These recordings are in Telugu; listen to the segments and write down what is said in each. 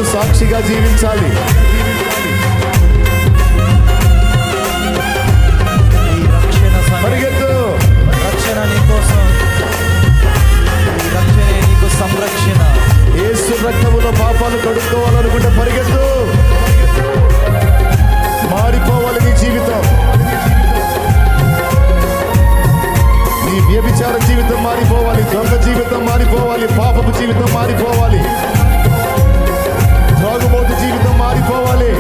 యేసు సాక్షిగా జీవించాలి. పరిగెత్తు. రక్షణ నీకోసం, రక్షణే నీకు సంరక్షణ. యేసు రక్తములో పాపాలు కడుక్కోవాలనుకుంటే పరిగెత్తు. మారిపోవాలి నీ జీవితం. నీ వ్యభిచార జీవితం మారిపోవాలి, దొంగ జీవితం మారిపోవాలి, పాపపు జీవితం మారిపోవాలి, త్రాగుబోతు జీవితం మారిపోవాలి,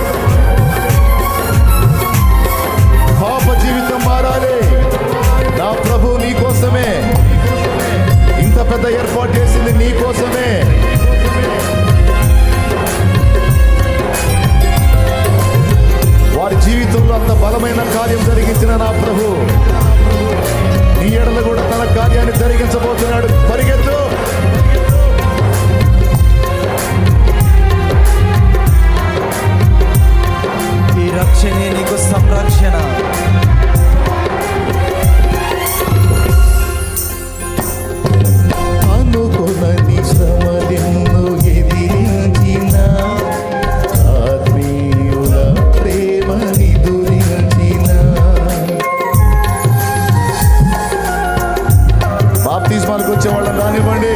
పాప జీవితం మారాలి. నా ప్రభు నీ కోసమే ఇంత పెద్ద ఏర్పాటు చేసింది, నీ కోసమే. వారి జీవితంలో అంత బలమైన కార్యం జరిగించిన నా ప్రభు ఈ ఎడల కూడా తన కార్యాన్ని జరిగించబోతున్నాడు. పరిగెత్తు. ఈ రక్షణే నీకు సంరక్షణ. అనుకొనని శ్రమలెన్నో ఎదిరించిన ఆత్మీయుల ప్రేమని దురించిన. బాప్తిస్మాలకు వచ్చే వాళ్ళని రానివ్వండి.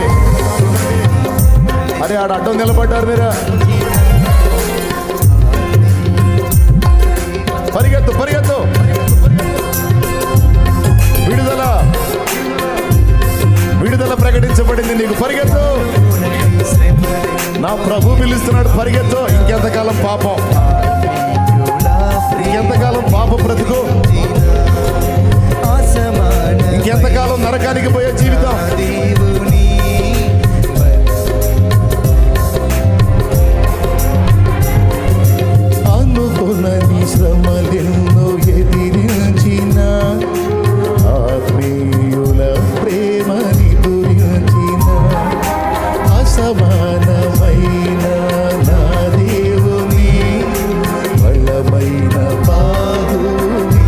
అరే ఆడ అడ్డం నిలబడ్డారు మీరు. పరిగెత్తు పరిగెత్తు. విడుదల విడుదల ప్రకటించబడింది నీకు. పరిగెత్తు. నా ప్రభు పిలుస్తున్నాడు. పరిగెత్తు. ఇంకెంతకాలం పాపం, ఇంకెంతకాలం పాప బ్రతుకు, ఇంకెంతకాలం నరకానికి పోయే జీవితం. అనుకున్నది శ్రమలెన్నో ఎదిరించిన ఆత్మీయుల ప్రేమని దురించిన అసమానమైన నా దేవుని బలమైన పాదుని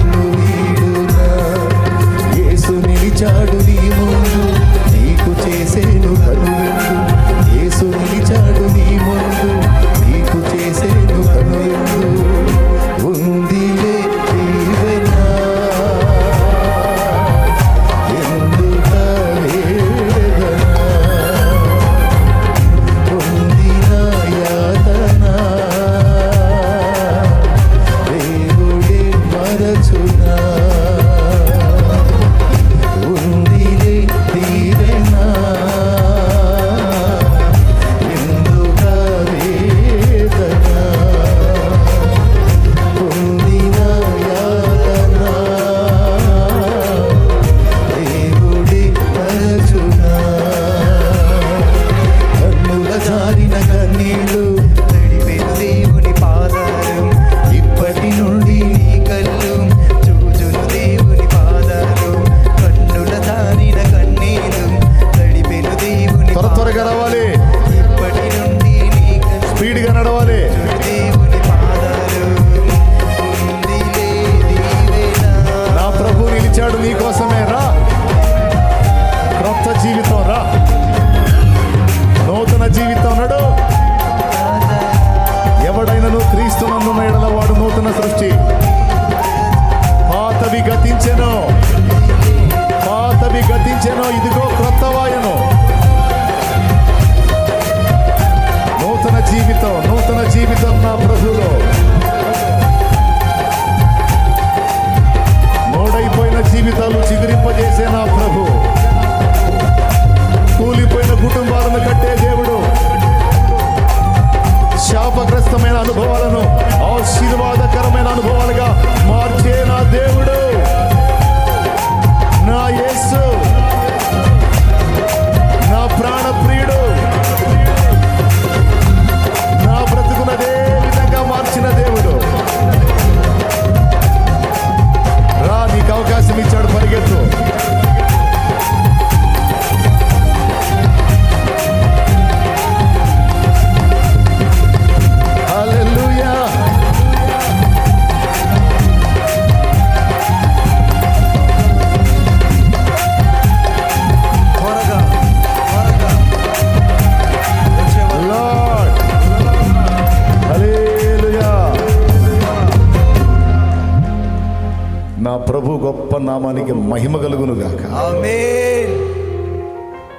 నా ప్రభు గొప్ప నామానికి మహిమ కలుగును గాక. ఆమేన్.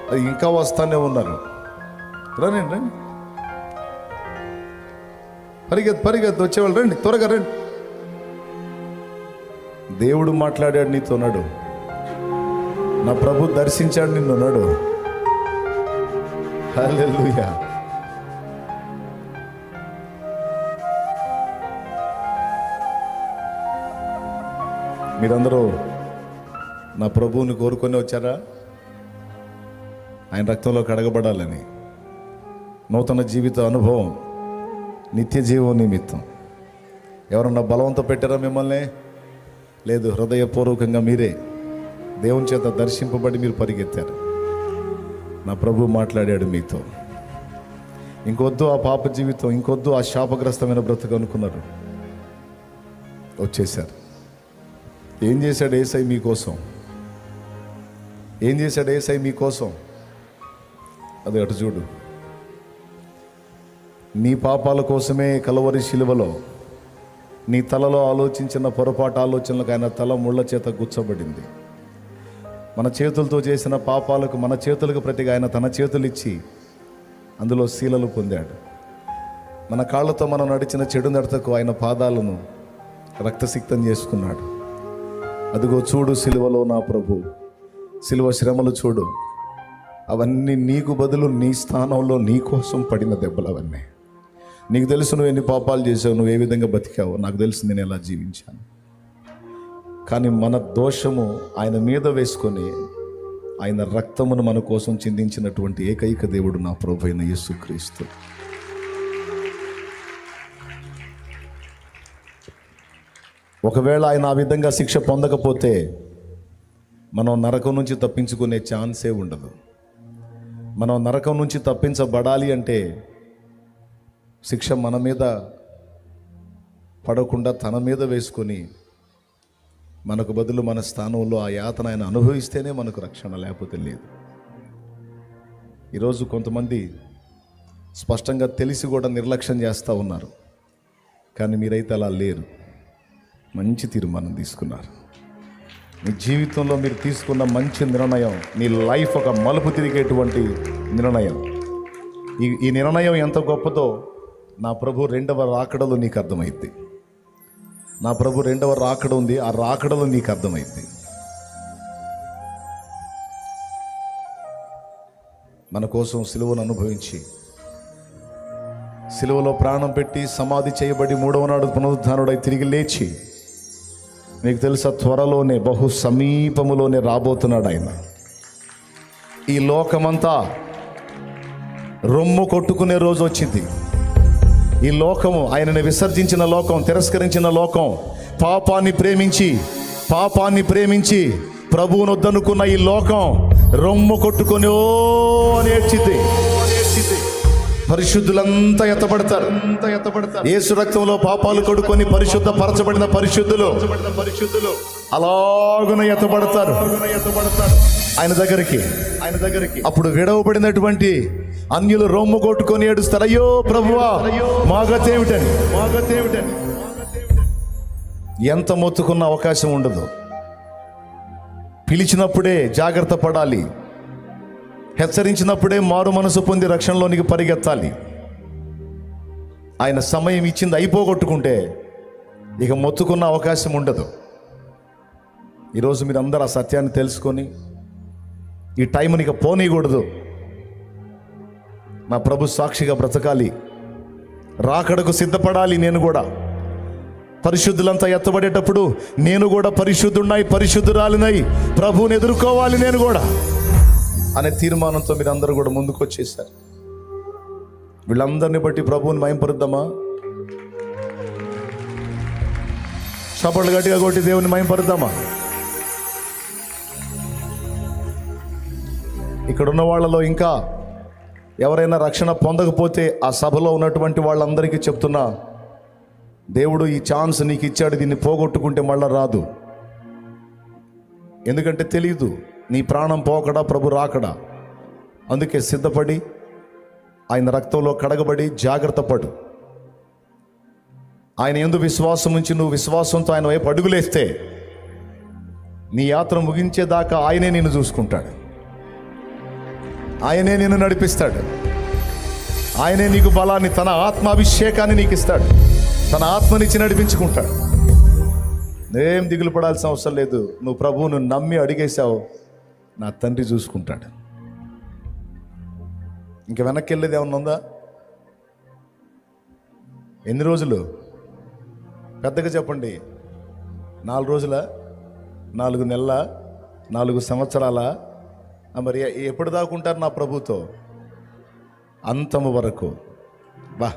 అది ఇంకా వస్తానే ఉన్నారు. రండి రండి, పరిగెత్తు వచ్చేవాళ్ళు రండి, త్వరగా రండి. దేవుడు మాట్లాడాడు నీతో నాడు, నా ప్రభు దర్శించాడు నిన్ను నాడు. హల్లెలూయా. మీరందరూ నా ప్రభువుని కోరుకొని వచ్చారా? ఆయన రక్తంలో కడగబడాలని, నూతన జీవిత అనుభవం, నిత్య జీవం నిమిత్తం. ఎవరన్నా బలవంతం పెట్టారా మిమ్మల్ని? లేదు, హృదయపూర్వకంగా మీరే దేవుని చేత దర్శింపబడి మీరు పరిగెత్తారు. నా ప్రభు మాట్లాడాడు మీతో. ఇంకొద్దు ఆ పాప జీవితం, ఇంకొద్దు ఆ శాపగ్రస్తమైన బ్రతుకు అనుకున్నారు, వచ్చేశారు. ఏం చేశాడు యేసయ్య మీకోసం? ఏం చేశాడు యేసయ్య మీకోసం? అది అటు చూడు. నీ పాపాల కోసమే కలవరి శిలువలో నీ తలలో ఆలోచించిన పొరపాటు ఆలోచనలకు ఆయన తల ముళ్ళ చేత గుచ్చబడింది. మన చేతులతో చేసిన పాపాలకు మన చేతులకు ప్రతిగా ఆయన తన చేతులు ఇచ్చి అందులో శీలలు పొందాడు. మన కాళ్ళతో మనం నడిచిన చెడు నడతకు ఆయన పాదాలను రక్తసిక్తం చేసుకున్నాడు. అదిగో చూడు సిలువలో నా ప్రభు, సిలువ శ్రమలు చూడు. అవన్నీ నీకు బదులు నీ స్థానంలో నీ కోసం పడిన దెబ్బలు అవన్నీ. నీకు తెలుసు నువ్వు ఎన్ని పాపాలు చేసావు, నువ్వు ఏ విధంగా బతికావు. నాకు తెలుసు నేను ఎలా జీవించాను. కానీ మన దోషము ఆయన మీద వేసుకొని ఆయన రక్తమును మన కోసం చిందించినటువంటి ఏకైక దేవుడు నా ప్రభు అయిన యేసుక్రీస్తు. ఒకవేళ ఆయన ఆ విధంగా శిక్ష పొందకపోతే మనం నరకం నుంచి తప్పించుకునే ఛాన్సే ఉండదు. మనం నరకం నుంచి తప్పించబడాలి అంటే శిక్ష మన మీద పడకుండా తన మీద వేసుకొని మనకు బదులు మన స్థానంలో ఆ యాతన ఆయన అనుభవిస్తేనే మనకు రక్షణ, లేకపోతే లేదు. ఈరోజు కొంతమంది స్పష్టంగా తెలిసి కూడా నిర్లక్ష్యం చేస్తూ ఉన్నారు. కానీ మీరైతే అలా లేరు. మంచి తీర్మానం తీసుకున్నారు. మీ జీవితంలో మీరు తీసుకున్న మంచి నిర్ణయం, నీ లైఫ్ ఒక మలుపు తిరిగేటువంటి నిర్ణయం. ఈ నిర్ణయం ఎంత గొప్పదో నా ప్రభు రెండవ రాకడలో నీకు అర్థమైంది. నా ప్రభు రెండవ రాకడ ఉంది, ఆ రాకడలో నీకు అర్థమైంది. మన కోసం సిలువను అనుభవించి, సిలువలో ప్రాణం పెట్టి సమాధి చేయబడి మూడవ నాడు పునరుద్ధానుడై తిరిగి లేచి, మీకు తెలుసా త్వరలోనే బహు సమీపములోనే రాబోతున్నాడు ఆయన. ఈ లోకమంతా రొమ్ము కొట్టుకునే రోజు వచ్చింది. ఈ లోకము, ఆయనని విసర్జించిన లోకం, తిరస్కరించిన లోకం, పాపాన్ని ప్రేమించి ప్రభువును వద్దనుకున్న ఈ లోకం రొమ్ము కొట్టుకొని ఓ అని ఏడ్చితే పరిశుద్ధులంతా ఎత్తబడతారు. యేసు రక్తంలో పాపాలు కొడుకొని పరిశుద్ధ పరచబడిన పరిశుద్ధులు అలాగున ఎత్తబడతారు ఆయన దగ్గరికి. అప్పుడు విడవబడినటువంటి అన్యులు రొమ్ము కొట్టుకొని ఏడుస్తారు, అయ్యో ప్రభువా మా గతి ఏమిటని. ఎంత మొత్తుకున్న అవకాశం ఉండదు. పిలిచినప్పుడే జాగ్రత్త పడాలి, హెచ్చరించినప్పుడే మారు మనసు పొంది రక్షణలోనికి పరిగెత్తాలి. ఆయన సమయం ఇచ్చింది అయిపోగొట్టుకుంటే ఇక మొత్తుకున్న అవకాశం ఉండదు. ఈరోజు మీరు అందరూ ఆ సత్యాన్ని తెలుసుకొని ఈ టైంని ఇక పోనీయకూడదు. నా ప్రభు సాక్షిగా బ్రతకాలి, రాకడకు సిద్ధపడాలి. నేను కూడా పరిశుద్ధులంతా ఎత్తబడేటప్పుడు నేను కూడా పరిశుద్ధురాలినై ప్రభువుని ఎదుర్కోవాలి నేను కూడా అనే తీర్మానంతో మీరు అందరూ కూడా ముందుకు వచ్చేసారు. వీళ్ళందరినీ బట్టి ప్రభువుని మహింపరుద్దామా? చప్పట్లు గట్టిగా కొట్టి దేవుని మహింపరుద్దామా? ఇక్కడ ఉన్న వాళ్ళలో ఇంకా ఎవరైనా రక్షణ పొందకపోతే ఆ సభలో ఉన్నటువంటి వాళ్ళందరికీ చెప్తున్నా, దేవుడు ఈ ఛాన్స్ నీకు ఇచ్చాడు, దీన్ని పోగొట్టుకుంటే మళ్ళా రాదు. ఎందుకంటే తెలియదు నీ ప్రాణం పోకడా ప్రభు రాకడా. అందుకే సిద్ధపడి ఆయన రక్తంలో కడగబడి జాగ్రత్త పడు. ఆయన యందు విశ్వాసం ఉంచి నువ్వు విశ్వాసంతో ఆయన వైపు అడుగులేస్తే నీ యాత్ర ముగించేదాకా ఆయనే నిన్ను చూసుకుంటాడు, ఆయనే నిన్ను నడిపిస్తాడు, ఆయనే నీకు బలాన్ని, తన ఆత్మాభిషేకాన్ని నీకు ఇస్తాడు, తన ఆత్మనిచ్చి నడిపించుకుంటాడు. ఏం దిగులు పడాల్సిన అవసరం లేదు. నువ్వు ప్రభువును నమ్మి అడిగేశావు, నా తండ్రి చూసుకుంటాడు. ఇంక వెనక్కి వెళ్ళేది ఏమన్నా ఉందా? ఎన్ని రోజులు? పెద్దగా చెప్పండి. 4 రోజుల, 4 నెలల, 4 సంవత్సరాల? మరి ఎప్పుడు దాకుంటారు నా ప్రభుతో? అంతము వరకు. బా,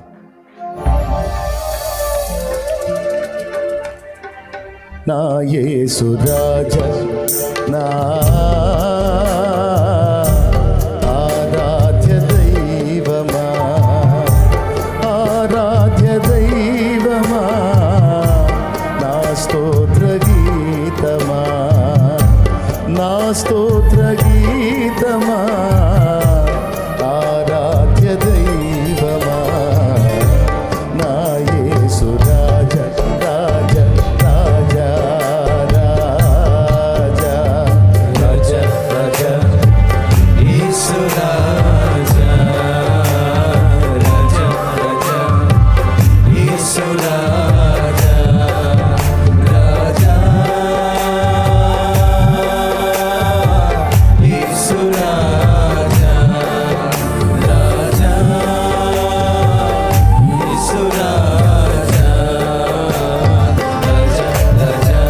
నా యేసు రాజా, నా ఆరాధ్య దైవమా, ఆరాధ్య దైవమా, నా స్తోత్ర గీతమా, నా స్తోత్ర గీతమా, ఆరాధ్య దైవమా, నా యేసు రాజా, రాజా, రాజా, రాజా, రాజా, రాజా, యేసు రాజా, రాజా, రాజా, యేసు రాజా, రాజా, యేసు రాజా, రాజా, యేసు రాజా, రాజా, రాజా,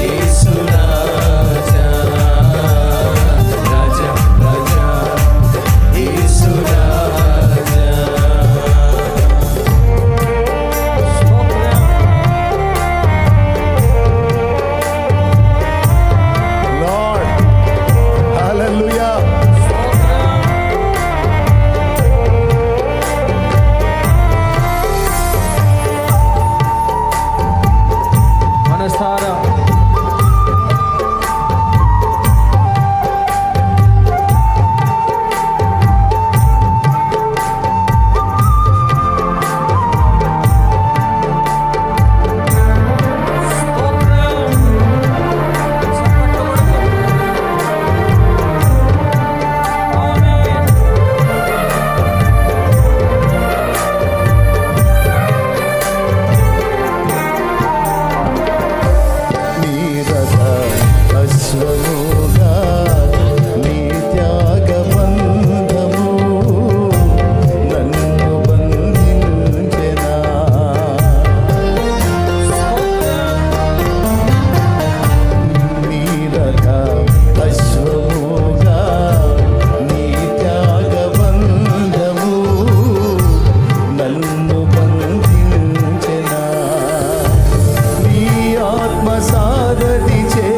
యేసు రాజా, రాజా, రాజా, యేసు రాజా. లార్డ్, హల్లెలూయా. మనసారా నీ రథ అశ్వముగా, నీ త్యాగబంధము నన్ను బంధించెనా. నీ రథ అశ్వముగా, నీ త్యాగబంధము నన్ను బంధించెనా. నీ ఆత్మ సారథిచే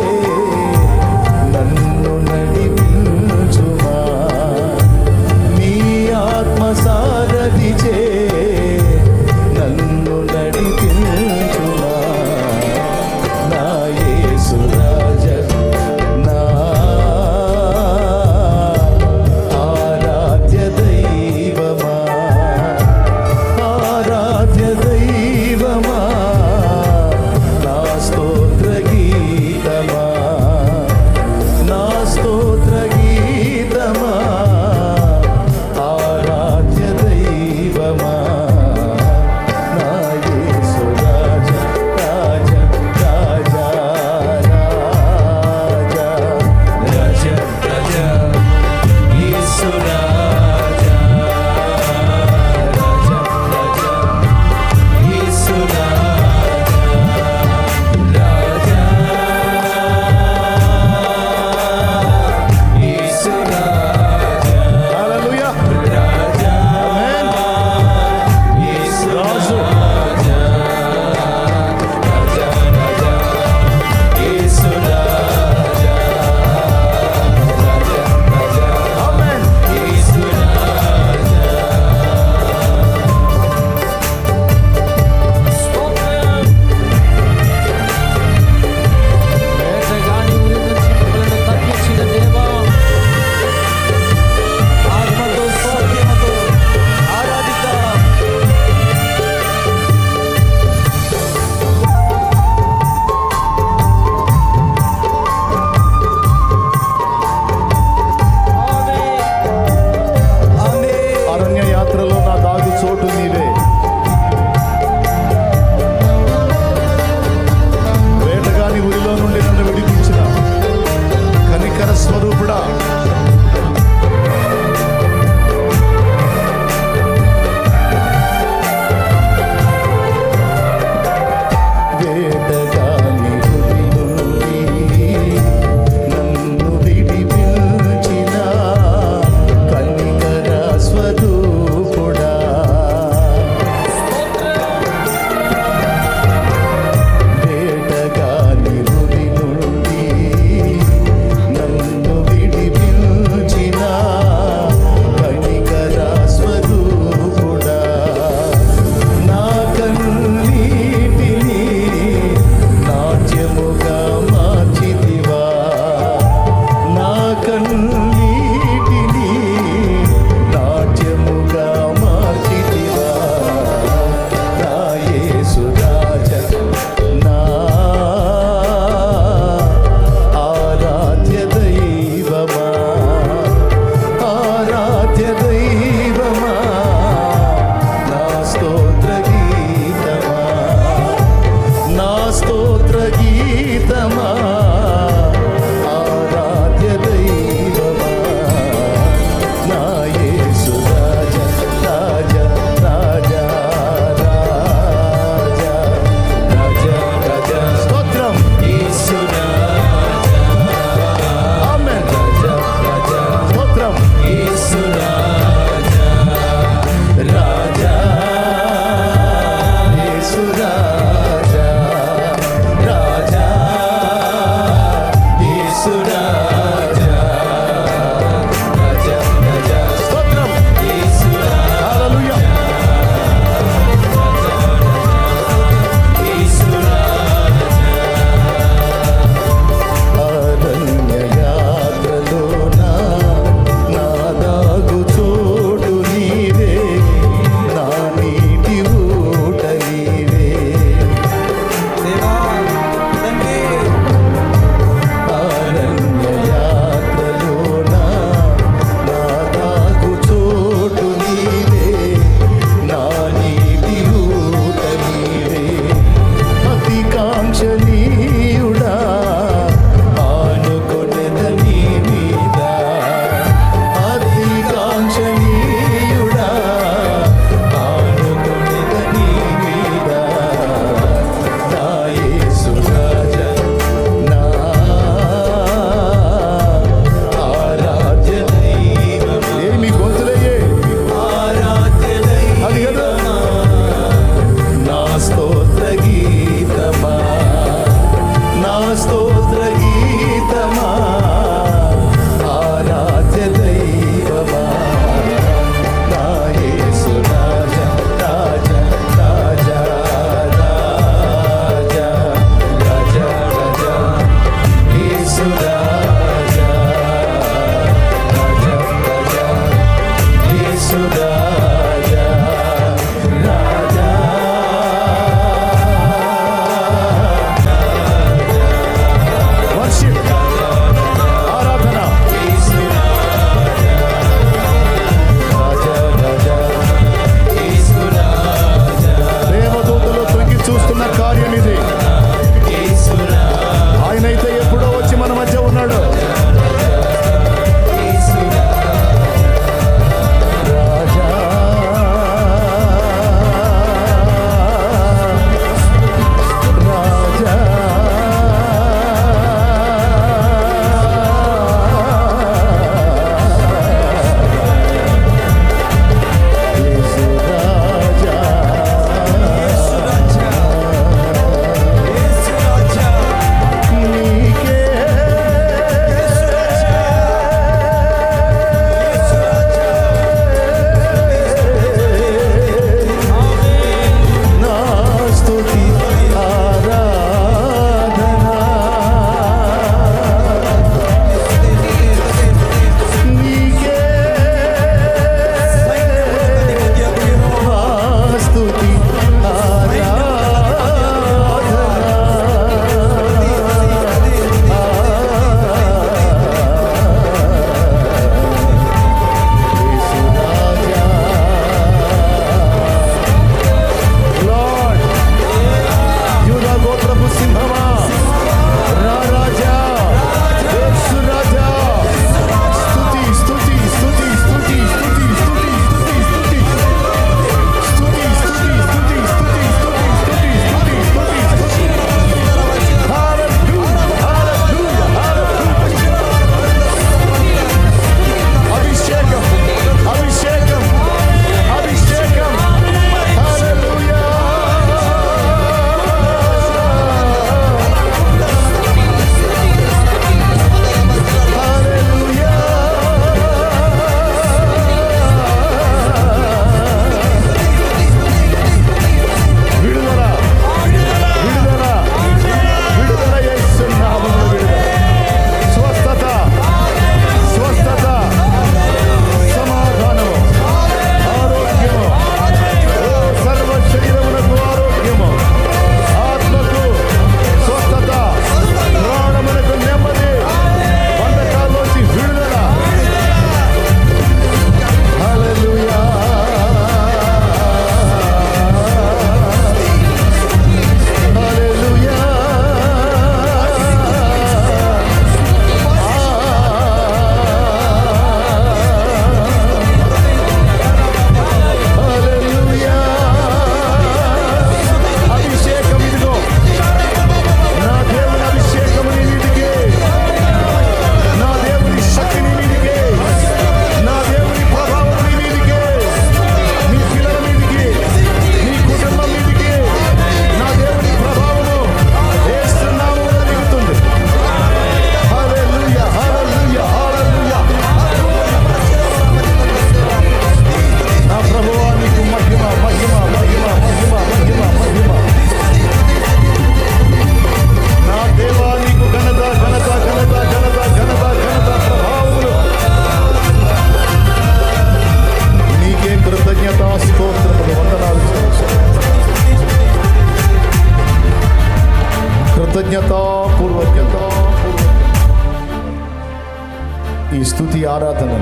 ఈ స్తుతి ఆరాధన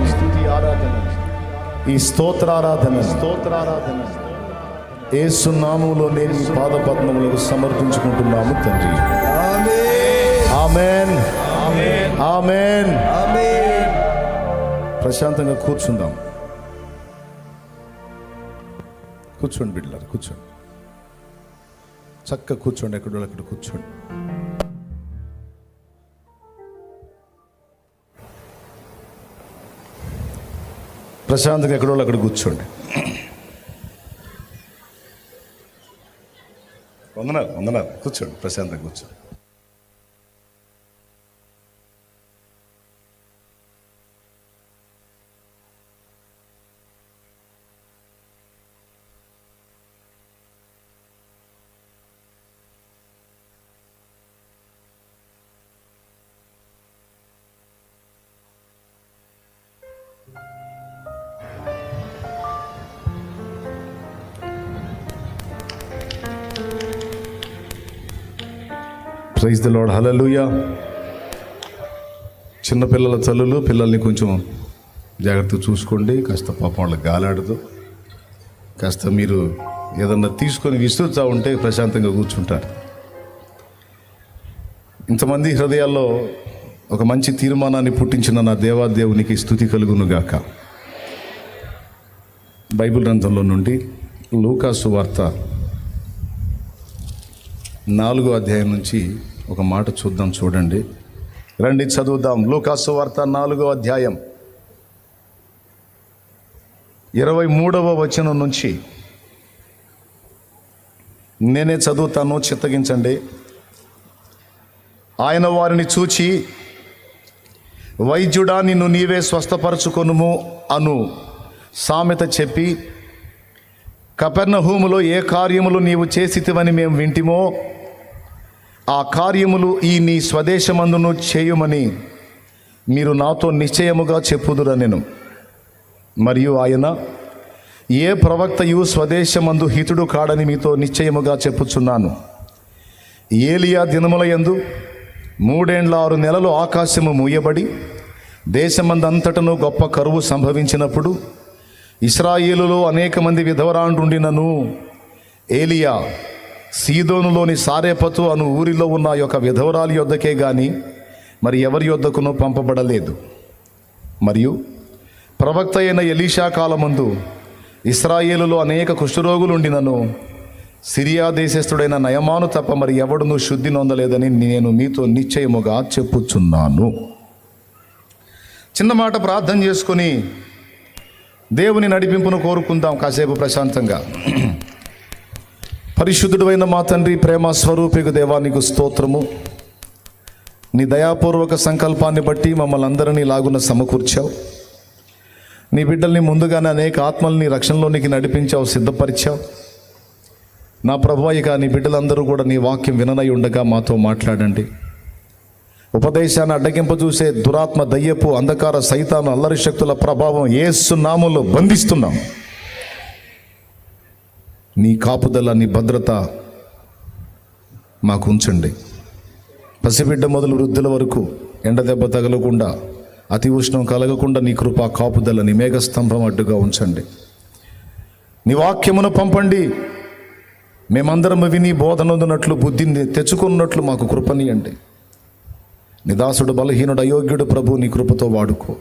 ఈ స్తోత్రారాధన యేసు నామములో నేను ఈ పాద పద్మములకు సమర్పించుకుంటున్నాము తండ్రి. ఆమేన్ ఆమేన్ ఆమేన్. ప్రశాంతంగా కూర్చుందాం. కూర్చోండి బిడ్డలారా, కూర్చోండి. చక్కగా కూర్చోండి. అక్కడ కూర్చోండి. ప్రశాంతంగా ఎక్కడో అక్కడ కూర్చోండి. వందనాలు. కూర్చోండి, ప్రశాంతంగా కూర్చోండి. Praise the Lord. హల్లెలూయా. చిన్నపిల్లల తల్లులు పిల్లల్ని కొంచెం జాగ్రత్తగా చూసుకోండి. కాస్త పాపం వాళ్ళకి గాలాడదు. కాస్త మీరు ఏదన్నా తీసుకొని విసురుతూ ఉంటే ప్రశాంతంగా కూర్చుంటారు. ఇంతమంది హృదయాల్లో ఒక మంచి తీర్మానాన్ని పుట్టించిన నా దేవాదేవునికి స్తుతి కలుగునుగాక. బైబిల్ గ్రంథంలో నుండి లూకాసు వార్త 4వ అధ్యాయం నుంచి ఒక మాట చూద్దాం. చూడండి, రండి చదువుదాం. లూకాసు వార్త 4వ అధ్యాయం 23వ వచనం నుంచి నేనే చదువుతాను, చిత్తగించండి. ఆయన వారిని చూచి, వైద్యుడా నిన్ను నీవే స్వస్థపరచుకొనుము అను సామెత చెప్పి, కపెర్నహూములో ఏ కార్యములు నీవు చేసితివని మేము వింటిమో ఆ కార్యములు ఈ నీ స్వదేశమందును చేయుమని మీరు నాతో నిశ్చయముగా చెప్పుదురనెను. మరియు ఆయన, ఏ ప్రవక్తయు స్వదేశమందు హితుడు కాడని మీతో నిశ్చయముగా చెప్పుచున్నాను. ఏలియా దినములయందు 3 నెలలు ఆకాశము మూయబడి దేశమందంతటను గొప్ప కరువు సంభవించినప్పుడు ఇశ్రాయేలులో అనేక మంది విధవరాండ్రుండినను ఏలియా సీదోనులోని సారేపతు అను ఊరిలో ఉన్న యొక్క విధవరాలి యొద్దకే గాని మరి ఎవరి యొద్దకునూ పంపబడలేదు. మరియు ప్రవక్త అయిన ఎలీషా కాలమందు ఇశ్రాయేలులో అనేక కుష్ఠరోగులుండినను సిరియా దేశస్థుడైన నయమాను తప్ప మరి ఎవడునూ శుద్ధి నొందలేదని నేను మీతో నిశ్చయముగా చెప్పుచున్నాను. చిన్న మాట ప్రార్థన చేసుకుని దేవుని నడిపింపును కోరుకుందాం కాసేపు ప్రశాంతంగా. పరిశుద్ధుడైన మా తండ్రి, ప్రేమ స్వరూపికు దేవా, నీకు స్తోత్రము. నీ దయాపూర్వక సంకల్పాన్ని బట్టి మమ్మల్ని అందరినీ లాగున సమకూర్చావు. నీ బిడ్డల్ని ముందుగానే అనేక ఆత్మల్ని రక్షణలోనికి నడిపించావు, సిద్ధపరిచావు. నా ప్రభువా, ఇక నీ బిడ్డలందరూ కూడా నీ వాక్యం విననై ఉండగా మాతో మాట్లాడండి. ఉపదేశాన్ని అడ్డగింపజూసే దురాత్మ, దయ్యపు, అంధకార, సైతాను, అల్లరి శక్తుల ప్రభావం యేసు నామములో బంధిస్తున్నాం. నీ కాపుదల, నీ భద్రత మాకు ఉంచండి. పసిబిడ్డ మొదలు వృద్ధుల వరకు ఎండ దెబ్బ తగలకుండా, అతి ఉష్ణం కలగకుండా నీ కృపా కాపుదల, నీ మేఘస్తంభం అడ్డుగా ఉంచండి. నీ వాక్యమును పంపండి. మేమందరం విని బోధనొందినట్లు, బుద్ధిని తెచ్చుకున్నట్లు మాకు కృపనీయండి. నిదాసుడు, బలహీనుడు, అయోగ్యుడు ప్రభు, నీ కృపతో వాడుకో.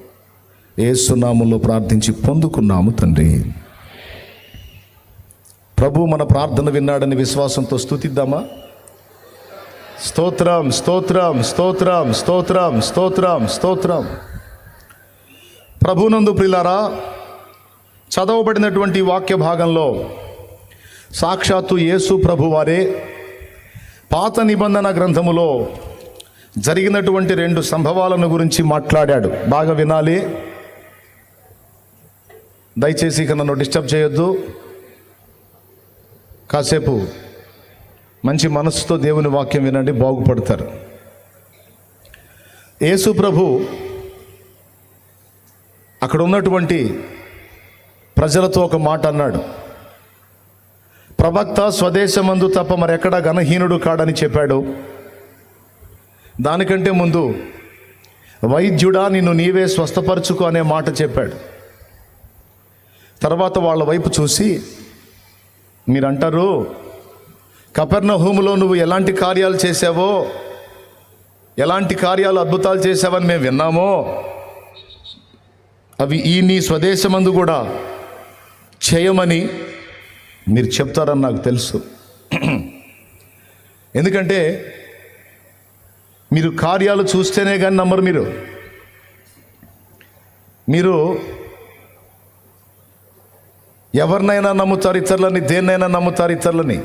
యేసు నామములో ప్రార్థించి పొందుకున్నాము తండ్రి. ప్రభు మన ప్రార్థన విన్నాడని విశ్వాసంతో స్తుతిద్దామా? స్తోత్రం, స్తోత్రం, స్తోత్రం, స్తోత్రం, స్తోత్రం, స్తోత్రం. ప్రభునందు ప్రియులారా, చదవబడినటువంటి వాక్య భాగంలో సాక్షాత్తు యేసు ప్రభువారే పాత నిబంధన గ్రంథములో జరిగినటువంటి 2 సంభవాలను గురించి మాట్లాడాడు. బాగా వినాలి, దయచేసి ఇక నన్ను డిస్టర్బ్ చేయొద్దు. కాసేపు మంచి మనసుతో దేవుని వాక్యం వినండి, బాగుపడతారు. యేసు ప్రభు అక్కడ ఉన్నటువంటి ప్రజలతో ఒక మాట అన్నాడు. ప్రవక్త స్వదేశమందు తప్ప మరెక్కడా ఘనహీనుడు కాడని చెప్పాడు. దానికంటే ముందు వైద్యుడా నిన్ను నీవే స్వస్థపరచుకో అనే మాట చెప్పాడు. తర్వాత వాళ్ళ వైపు చూసి మీరంటారు, కపెర్నహూములో నువ్వు ఎలాంటి కార్యాలు చేసావో, ఎలాంటి కార్యాలు అద్భుతాలు చేసావని మేము విన్నామో, అవి ఈ నీ స్వదేశమందు కూడా చేయమని మీరు చెప్తారని నాకు తెలుసు. ఎందుకంటే మీరు కార్యాలు చూస్తేనే కానీ నమ్మరు. మీరు ఎవరినైనా నమ్ముతారు ఇతరులని, దేన్నైనా నమ్ముతారు ఇతరులని.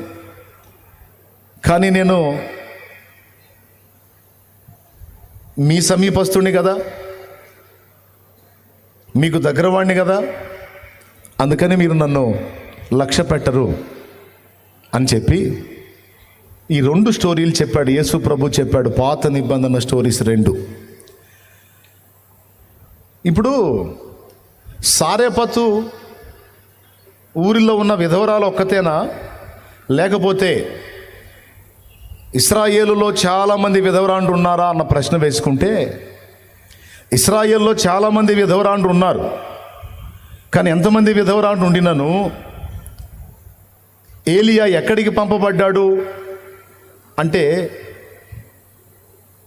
కానీ నేను మీ సమీపస్తుని కదా, మీకు దగ్గరవాణ్ణి కదా, అందుకని మీరు నన్ను లక్ష్య పెట్టరు అని చెప్పి ఈ 2 స్టోరీలు చెప్పాడు. యేసు ప్రభు చెప్పాడు, పాత నిబంధన స్టోరీస్ 2. ఇప్పుడు సారెపతు ఊరిలో ఉన్న విధవరాలు ఒక్కతేనా, లేకపోతే ఇశ్రాయేలులో చాలామంది విధవరాండ్రు ఉన్నారా అన్న ప్రశ్న వేసుకుంటే, ఇశ్రాయేల్లో చాలామంది విధవరాండ్రు ఉన్నారు. కానీ ఎంతమంది విధవరాండ్రు ఉండినను ఏలియా ఎక్కడికి పంపబడ్డాడు అంటే,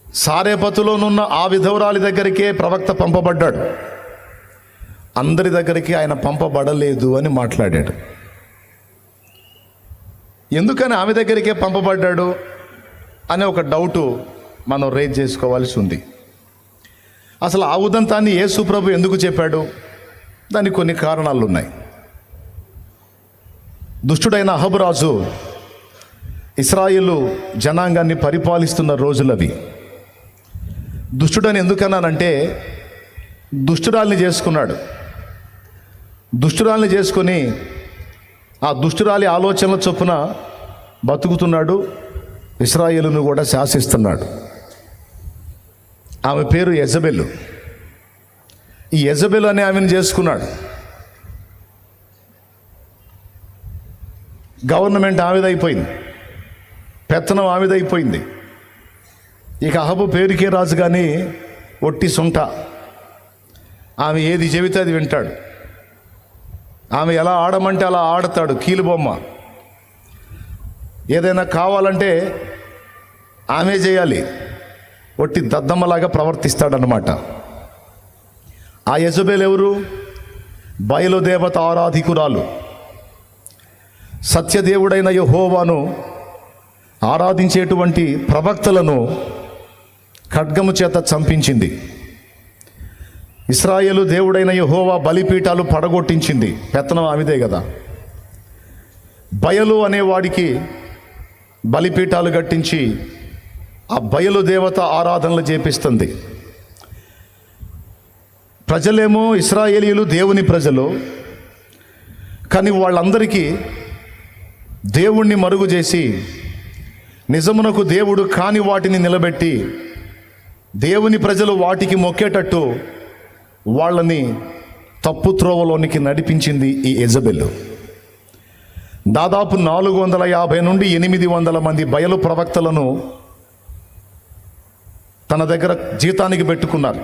సారేపతులోనున్న ఆ విధవరాలి దగ్గరికే ప్రవక్త పంపబడ్డాడు. అందరి దగ్గరికి ఆయన పంపబడలేదు అని మాట్లాడాడు. ఎందుకని ఆమె దగ్గరికే పంపబడ్డాడు అనే ఒక డౌటు మనం రేజ్ చేసుకోవాల్సి ఉంది. అసలు ఆ ఉదంతాన్ని యేసు ప్రభు ఎందుకు చెప్పాడు? దానికి కొన్ని కారణాలు ఉన్నాయి. దుష్టుడైన అహబు రాజు ఇశ్రాయేలు జనాంగాన్ని పరిపాలిస్తున్న రోజులవి. దుష్టుడని ఎందుకన్నానంటే, దుష్టురాల్ని చేసుకున్నాడు. దుష్టురాల్ని చేసుకొని ఆ దుష్టురాలి ఆలోచనల చొప్పున బతుకుతున్నాడు. ఇశ్రాయేలును కూడా శాసిస్తున్నాడు. ఆమె పేరు యెజబెలు. ఈ యెజబెలు అనే ఆమెను చేసుకున్నాడు. గవర్నమెంట్ ఆమెదైపోయింది, పెత్తనం ఆమెదైపోయింది. ఇక అహబు పేరుకే రాజు కానీ ఒట్టి సొంట. ఆమె ఏది చెబితే అది వింటాడు. ఆమె ఎలా ఆడమంటే అలా ఆడతాడు, కీలుబొమ్మ. ఏదైనా కావాలంటే ఆమె చేయాలి, ఒట్టి దద్దమ్మలాగా ప్రవర్తిస్తాడనమాట. ఆ యెజబెలు ఎవరు? బయలుదేవత ఆరాధికురాలు. సత్యదేవుడైన యెహోవాను ఆరాధించేటువంటి ప్రవక్తలను ఖడ్గము చేత చంపించింది. ఇశ్రాయేలు దేవుడైన యెహోవా బలిపీఠాలు పడగొట్టించింది. పెత్తనం ఆమెదే కదా. బయలు అనేవాడికి బలిపీఠాలు కట్టించి ఆ బయలు దేవత ఆరాధనలు చేపిస్తుంది. ప్రజలేమో ఇశ్రాయేలీయులు దేవుని ప్రజలు, కానీ వాళ్ళందరికీ దేవుణ్ణి మరుగు చేసి నిజమునకు దేవుడు కాని వాటిని నిలబెట్టి దేవుని ప్రజలు వాటికి మొక్కేటట్టు వాళ్ళని తప్పు త్రోవలోనికి నడిపించింది ఈ యెజబెలు. దాదాపు 450 నుండి 800 మంది బయలు ప్రవక్తలను తన దగ్గర జీతానికి పెట్టుకున్నారు.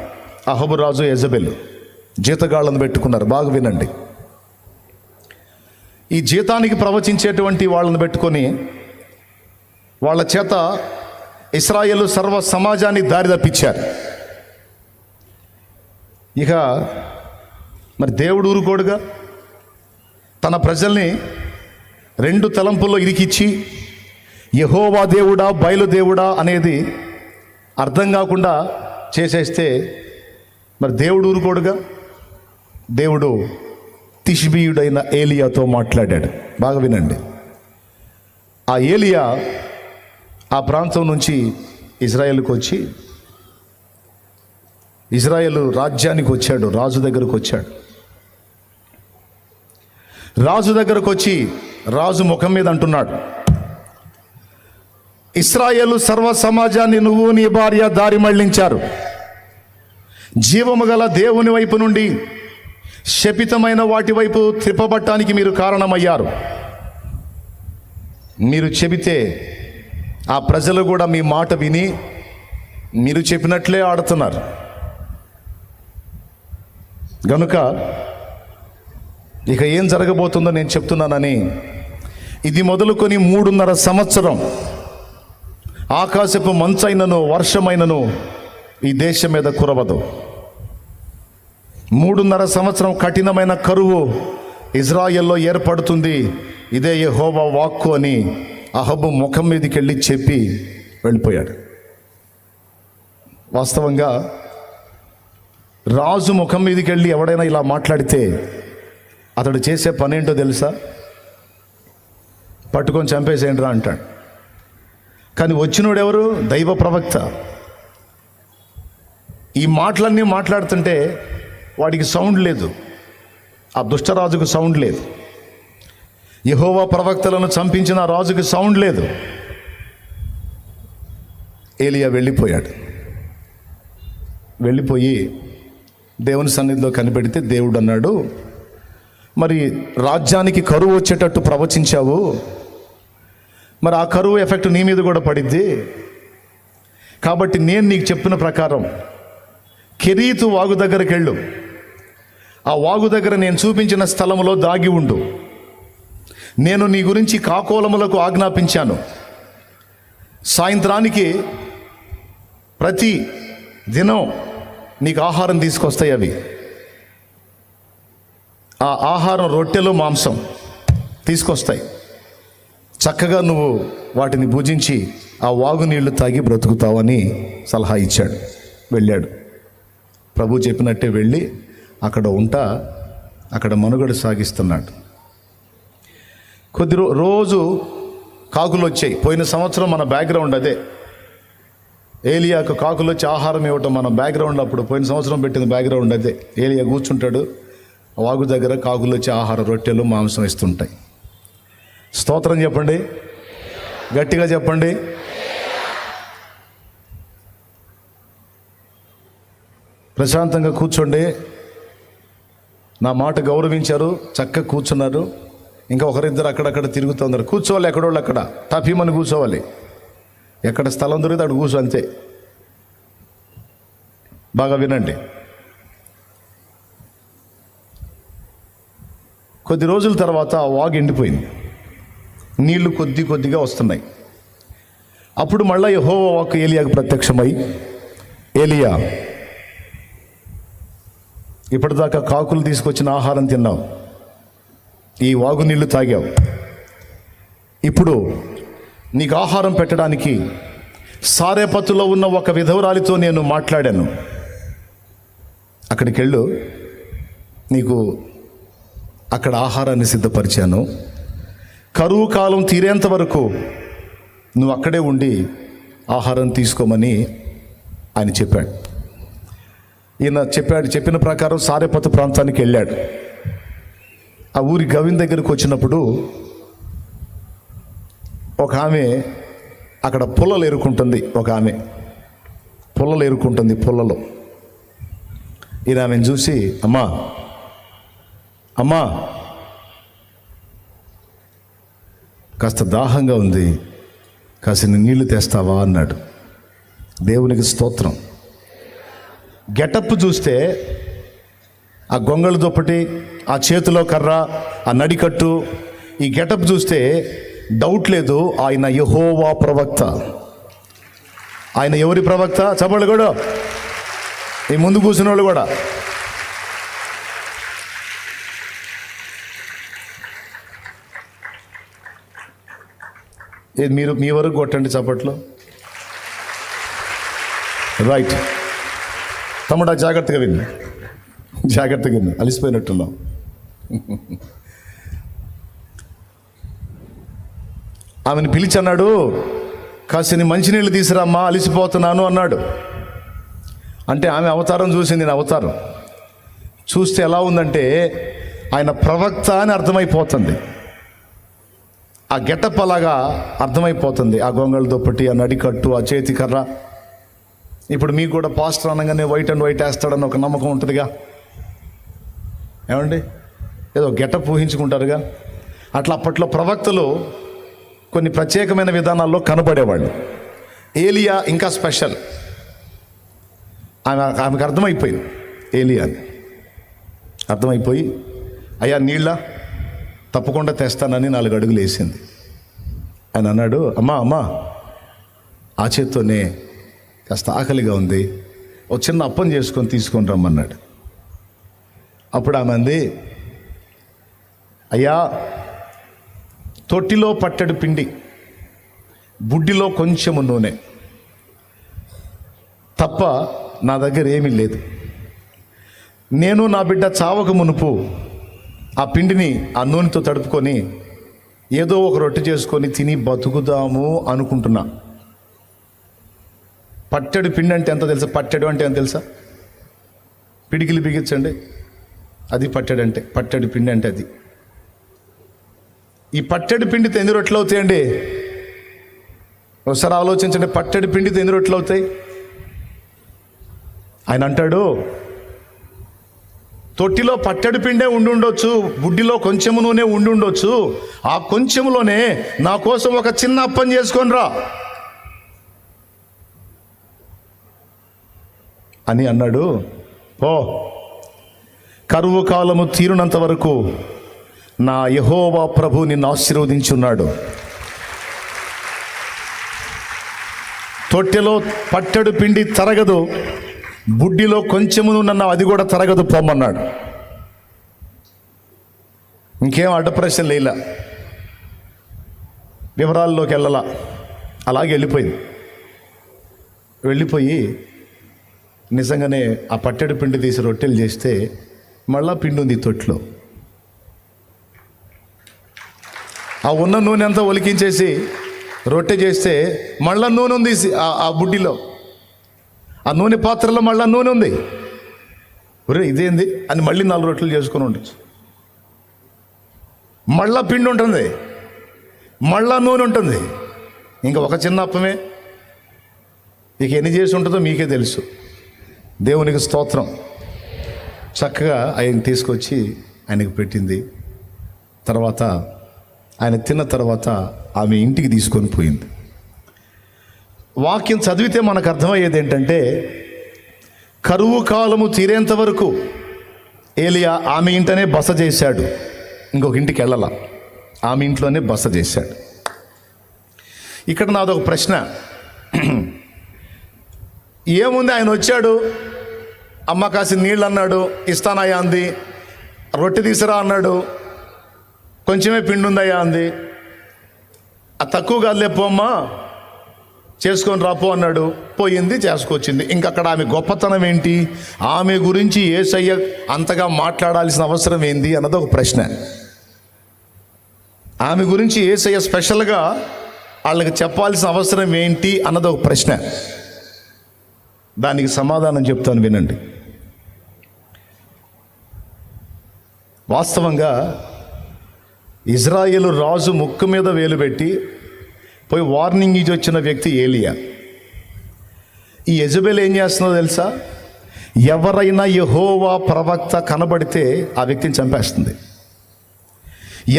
అహబు రాజు యెజబెలు జీతగాళ్లను పెట్టుకున్నారు. బాగా వినండి. ఈ జీతానికి ప్రవచించేటువంటి వాళ్ళని పెట్టుకొని వాళ్ళ చేత ఇశ్రాయేలు సర్వ సమాజాన్ని దారి తప్పించారు. ఇక మరి దేవుడు ఊరుకోడుగా, తన ప్రజల్ని 2 తలంపుల్లో ఇరికిచ్చి యెహోవా దేవుడా బయలుదేవుడా అనేది అర్థం కాకుండా చేసేస్తే మరి దేవుడు ఊరుకోడుగా. దేవుడు తిష్బీయుడైన ఏలియాతో మాట్లాడాడు. బాగా వినండి. ఆ ఏలియా ఆ ప్రాంతం నుంచి ఇజ్రాయేలుకు వచ్చి ఇజ్రాయేలు రాజ్యానికి వచ్చాడు. రాజు దగ్గరకు వచ్చాడు. రాజు దగ్గరకు వచ్చి రాజు ముఖం మీద అంటున్నాడు, ఇశ్రాయేలు సర్వ సమాజాన్ని నువ్వు నీ భార్య దారి మళ్లించారు. జీవము గల దేవుని వైపు నుండి శపితమైన వాటి వైపు త్రిప్పబట్టానికి మీరు కారణమయ్యారు. మీరు చెబితే ఆ ప్రజలు కూడా మీ మాట విని మీరు చెప్పినట్లే ఆడుతున్నారు. గనుక ఇక ఏం జరగబోతుందో నేను చెప్తున్నానని, ఇది మొదలుకొని 3.5 సంవత్సరం ఆకాశపు మంచైనను వర్షమైనను ఈ దేశం మీద కురవదు. 3.5 సంవత్సరం కఠినమైన కరువు ఇజ్రాయెల్లో ఏర్పడుతుంది. ఇదే యెహోవా వాక్కు అని అహబు ముఖం మీదకి వెళ్ళి చెప్పి వెళ్ళిపోయాడు. వాస్తవంగా రాజు ముఖం మీదకి వెళ్ళి ఎవడైనా ఇలా మాట్లాడితే అతడు చేసే పని ఏంటో తెలుసా? పట్టుకొని చంపేసేయండి రా అంటాడు. కానీ వచ్చినోడు ఎవరు? దైవ ప్రవక్త. ఈ మాటలన్నీ మాట్లాడుతుంటే వాడికి సౌండ్ లేదు, ఆ దుష్టరాజుకు సౌండ్ లేదు. యెహోవా ప్రవక్తలను చంపించిన రాజుకి సౌండ్ లేదు. ఏలియా వెళ్ళిపోయి దేవుని సన్నిధిలో కనిపెడితే దేవుడు అన్నాడు, మరి రాజ్యానికి కరువు వచ్చేటట్టు ప్రవచించావు, మరి ఆ కరువు ఎఫెక్ట్ నీ మీద కూడా పడిద్ది. కాబట్టి నేను నీకు చెప్పిన ప్రకారం కెరీతు వాగు దగ్గరికి వెళ్ళు, ఆ వాగు దగ్గర నేను చూపించిన స్థలంలో దాగి ఉండు. నేను నీ గురించి కాకోలములకు ఆజ్ఞాపించాను. సాయంత్రానికి ప్రతి దినం నీకు ఆహారం తీసుకొస్తాయి. అవి ఆ ఆహారం రొట్టెలు మాంసం తీసుకొస్తాయి. చక్కగా నువ్వు వాటిని భుజించి ఆ వాగు నీళ్లు తాగి బ్రతుకుతావని సలహా ఇచ్చాడు. వెళ్ళాడు. ప్రభు చెప్పినట్టే వెళ్ళి అక్కడ మనుగడ సాగిస్తున్నాడు. రోజు కాకులు వచ్చాయి. పోయిన సంవత్సరం మన బ్యాక్గ్రౌండ్ అదే. ఏలియాకు కాకులు వచ్చి ఆహారం ఇవ్వటం మన బ్యాక్గ్రౌండ్. అప్పుడు పోయిన సంవత్సరం పెట్టిన బ్యాక్గ్రౌండ్ అదే. ఏలియా కూర్చుంటాడు, వాగు దగ్గర కాకులు వచ్చి ఆహార రొట్టెలు మాంసం ఇస్తుంటాయి. స్తోత్రం చెప్పండి, గట్టిగా చెప్పండి. ప్రశాంతంగా కూర్చోండి. నా మాట గౌరవించారు, చక్కగా కూర్చున్నారు. ఇంకా ఒకరిద్దరు అక్కడక్కడ తిరుగుతున్నారు. కూర్చోవాలి, ఎక్కడోళ్ళు అక్కడ టపీమని కూర్చోవాలి. ఎక్కడ స్థలం దొరికితే అక్కడ కూర్చో, అంతే. బాగా వినండి. కొద్ది రోజుల తర్వాత ఆ వాగు ఎండిపోయింది. నీళ్లు కొద్దిగా వస్తున్నాయి. అప్పుడు మళ్ళీ యెహోవా వాక్కు ఏలియాకు ప్రత్యక్షమై, ఏలియా, ఇప్పటిదాకా కాకులు తీసుకొచ్చిన ఆహారం తిన్నావు, ఈ వాగు నీళ్లు తాగావు. ఇప్పుడు నీకు ఆహారం పెట్టడానికి సారేపతులో ఉన్న ఒక విధవరాలితో నేను మాట్లాడాను. అక్కడికి వెళ్ళు, నీకు అక్కడ ఆహారాన్ని సిద్ధపరిచాను. కరువు కాలం తీరేంత వరకు నువ్వు అక్కడే ఉండి ఆహారం తీసుకోమని ఆయన చెప్పాడు. ఈయన చెప్పిన ప్రకారం సారేపతు ప్రాంతానికి వెళ్ళాడు. ఆ ఊరి గవిన్ దగ్గరకు వచ్చినప్పుడు ఒక ఆమె అక్కడ పుల్లలు ఏరుకుంటుంది. పుల్లలో. ఈయన ఆమెను చూసి, అమ్మా కాస్త దాహంగా ఉంది, కాసిన నీళ్లు తెస్తావా అన్నాడు. దేవునికి స్తోత్రం. గెటప్ చూస్తే ఆ గొంగళి దుప్పటి, ఆ చేతిలో కర్ర, ఆ నడికట్టు, ఈ గెటప్ చూస్తే డౌట్ లేదు, ఆయన యెహోవా ప్రవక్త. ఆయన ఎవరి ప్రవక్త? చెప్పండి కూడా, ఈ ముందు కూర్చున్న వాళ్ళు కూడా. మీరు మీ వరకు కొట్టండి చప్పట్లో. రైట్ తమ్ముడా, జాగ్రత్తగా విను, అలిసిపోయినట్టున్నాం. ఆమెను పిలిచి అన్నాడు, కాసిని మంచినీళ్ళు తీసుకురామ్మా, అలిసిపోతున్నాను అన్నాడు. అంటే ఆమె అవతారం చూసింది. నేను అవతారం చూస్తే ఎలా ఉందంటే ఆయన ప్రవక్త అని అర్థమైపోతుంది. ఆ గెటప్ అలాగా అర్థమైపోతుంది. ఆ గొంగళి దుప్పటి, ఆ నడికట్టు, ఆ చేతి కర్ర. ఇప్పుడు మీకు కూడా పాస్టర్ అనగానే వైట్ అండ్ వైట్ వేస్తాడని ఒక నమ్మకం ఉంటుందిగా, ఏమండి? ఏదో గెటప్ ఊహించుకుంటారుగా. అట్లా అప్పట్లో ప్రవక్తలు కొన్ని ప్రత్యేకమైన విధానాల్లో కనబడేవాళ్ళు. ఏలియా ఇంకా స్పెషల్. ఆమెకు అర్థమైపోయింది ఏలియా అని. అర్థమైపోయి అయ్యా నీళ్ళ తప్పకుండా తెస్తానని 4 అడుగులు వేసింది. ఆయన అన్నాడు, అమ్మా ఆ చేత్తోనే కాస్త ఆకలిగా ఉంది, ఒక చిన్న అప్పం చేసుకొని తీసుకొని రమ్మన్నాడు. అప్పుడు ఆమె అంది, అయ్యా తొట్టిలో పట్టెడు పిండి, బుడ్డిలో కొంచెము నూనె తప్ప నా దగ్గర ఏమీ లేదు. నేను నా బిడ్డ చావక మునుపు ఆ పిండిని ఆ నూనెతో తడుపుకొని ఏదో ఒక రొట్టె చేసుకొని తిని బతుకుదాము అనుకుంటున్నా. పట్టెడు పిండి అంటే ఎంత తెలుసా? పట్టెడు అంటే ఎంత తెలుసా? పిడికిలు బిగించండి, అది పట్టెడు అంటే. పట్టెడు పిండి అంటే అది. ఈ పట్టెడు పిండితో ఎన్ని రొట్టెలు అవుతాయండి? ఒకసారి ఆలోచించండి. పట్టెడు పిండితో ఎన్ని రొట్టెలు అవుతాయి? ఆయన అంటాడు, తొట్టిలో పట్టెడు పిండే ఉండుండొచ్చు, బుడ్డిలో కొంచెము నూనె ఉండుండొచ్చు, ఆ కొంచెములోనే నా కోసం ఒక చిన్న అప్పం చేసుకొని రా అని అన్నాడు. ఓ కరువు కాలము తీరునంత వరకు నా యెహోవా ప్రభు నిన్ను ఆశీర్వదించున్నాడు. తొట్టెలో పట్టెడు పిండి తరగదు, బుడ్డిలో కొంచెమును నన్ను అది కూడా తరగదు పొమ్మన్నాడు. ఇంకేం అడ్డ ప్రశ్న లేలా, వివరాల్లోకి వెళ్ళాల. అలాగే వెళ్ళిపోయి నిజంగానే ఆ పట్టెడు పిండి తీసి రొట్టెలు చేస్తే మళ్ళా పిండి ఉంది తొట్లో. ఆ ఉన్న నూనె అంతా ఒలికించేసి రొట్టె చేస్తే మళ్ళా నూనె ఉంది ఆ బుడ్డిలో. ఆ నూనె పాత్రలో మళ్ళీ నూనె ఉంది. ఒరే ఇదేంది అని మళ్ళీ 4 రొట్టెలు చేసుకొని ఉండొచ్చు. మళ్ళా పిండి ఉంటుంది, మళ్ళా నూనె ఉంటుంది. ఇంకా ఒక చిన్న అప్పమే. ఇక ఎన్ని చేసి ఉంటుందో మీకే తెలుసు. దేవునికి స్తోత్రం. చక్కగా ఆయన తీసుకొచ్చి ఆయనకు పెట్టింది. తర్వాత ఆయన తిన్న తర్వాత ఆమె ఇంటికి తీసుకొని పోయింది. వాక్యం చదివితే మనకు అర్థమయ్యేది ఏంటంటే, కరువు కాలము తీరేంత వరకు ఏలియా ఆమె ఇంటనే బస చేశాడు. ఇంకొక ఇంటికి వెళ్ళాల, ఆమె ఇంట్లోనే బస చేశాడు. ఇక్కడ నాదొక ప్రశ్న. ఏముంది, ఆయన వచ్చాడు, అమ్మ కాసి నీళ్ళు అన్నాడు, ఇస్తానయ్యా అంది. రొట్టె తీసురా అన్నాడు, కొంచెమే పిండి ఉందయ్యా అంది. ఆ తక్కువ కాదులే పోమ్మా, చేసుకొని రాపో అన్నాడు. పోయింది, చేసుకొచ్చింది. ఇంకక్కడ ఆమె గొప్పతనం ఏంటి, ఆమె గురించి యేసయ్య అంతగా మాట్లాడాల్సిన అవసరం ఏంది అన్నది ఒక ప్రశ్న. ఆమె గురించి యేసయ్య స్పెషల్గా వాళ్ళకి చెప్పాల్సిన అవసరం ఏంటి అన్నది ఒక ప్రశ్న. దానికి సమాధానం చెప్తాను, వినండి. వాస్తవంగా ఇజ్రాయేలు రాజు ముక్కు మీద వేలు పెట్టి పోయి వార్నింగ్ ఇచ్చి వచ్చిన వ్యక్తి ఏలియా. ఈ యెజబెల్ ఏం చేస్తుందో తెలుసా? ఎవరైనా యెహోవా ప్రవక్త కనబడితే ఆ వ్యక్తిని చంపేస్తుంది.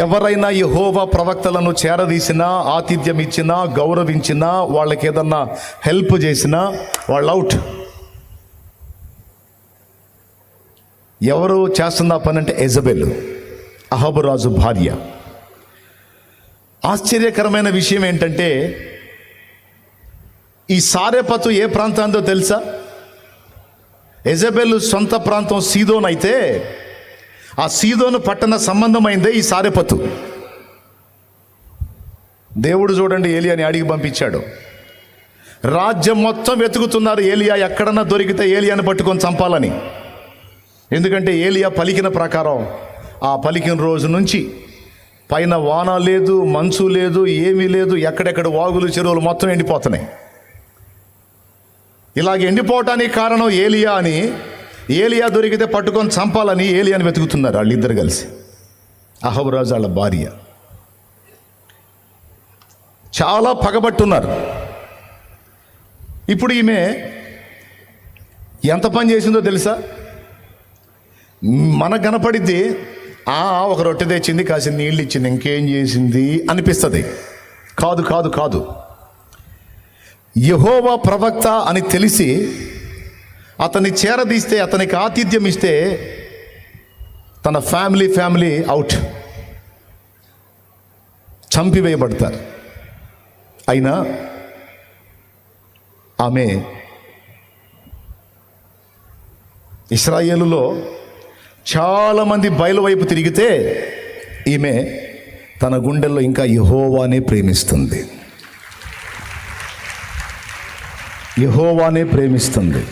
ఎవరైనా యెహోవా ప్రవక్తలను చేరదీసినా, ఆతిథ్యం ఇచ్చినా, గౌరవించినా, వాళ్ళకి ఏదన్నా హెల్ప్ చేసినా వాళ్ళు అవుట్. ఎవరు చేస్తున్న పని అంటే యెజబెల్, అహాబు రాజు భార్య. ఆశ్చర్యకరమైన విషయం ఏంటంటే, ఈ సారెపతు ఏ ప్రాంతాంతో తెలుసా? యెజబెల్ సొంత ప్రాంతం సీదోన్ అయితే, ఆ సీదోను పట్టణ సంబంధమైందే ఈ సారెపతు. దేవుడు చూడండి ఏలియాని అడిగి పంపించాడు. రాజ్యం మొత్తం వెతుకుతున్నారు ఏలియా ఎక్కడన్నా దొరికితే ఏలియాని పట్టుకొని చంపాలని. ఎందుకంటే ఏలియా పలికిన ప్రకారం ఆ పలికిన రోజు నుంచి పైన వాన లేదు, మంచు లేదు, ఏమీ లేదు. ఎక్కడెక్కడ వాగులు చెరువులు మొత్తం ఎండిపోతున్నాయి. ఇలాగ ఎండిపోవటానికి కారణం ఏలియా అని, ఏలియా దొరికితే పట్టుకొని చంపాలని ఏలియాని వెతుకుతున్నారు వాళ్ళిద్దరు కలిసి. అహాబు రాజు వాళ్ళ భార్య చాలా పగబట్టున్నారు. ఇప్పుడు ఈమె ఎంత పని చేసిందో తెలుసా? మనకు కనపడిద్ది, ఒక రొట్టె తెచ్చింది, కాసిన నీళ్ళు ఇచ్చింది, ఇంకేం చేసింది అనిపిస్తుంది. కాదు కాదు కాదు. యెహోవా ప్రవక్త అని తెలిసి అతన్ని చేరదీస్తే, అతనికి ఆతిథ్యం ఇస్తే తన ఫ్యామిలీ అవుట్, చంపివేయబడతారు. అయినా ఆమె ఇశ్రాయేలులో చాలామంది బయలు వైపు తిరిగితే ఈమె తన గుండెల్లో ఇంకా యెహోవానే ప్రేమిస్తుంది. యెహోవానే ప్రేమిస్తుంది.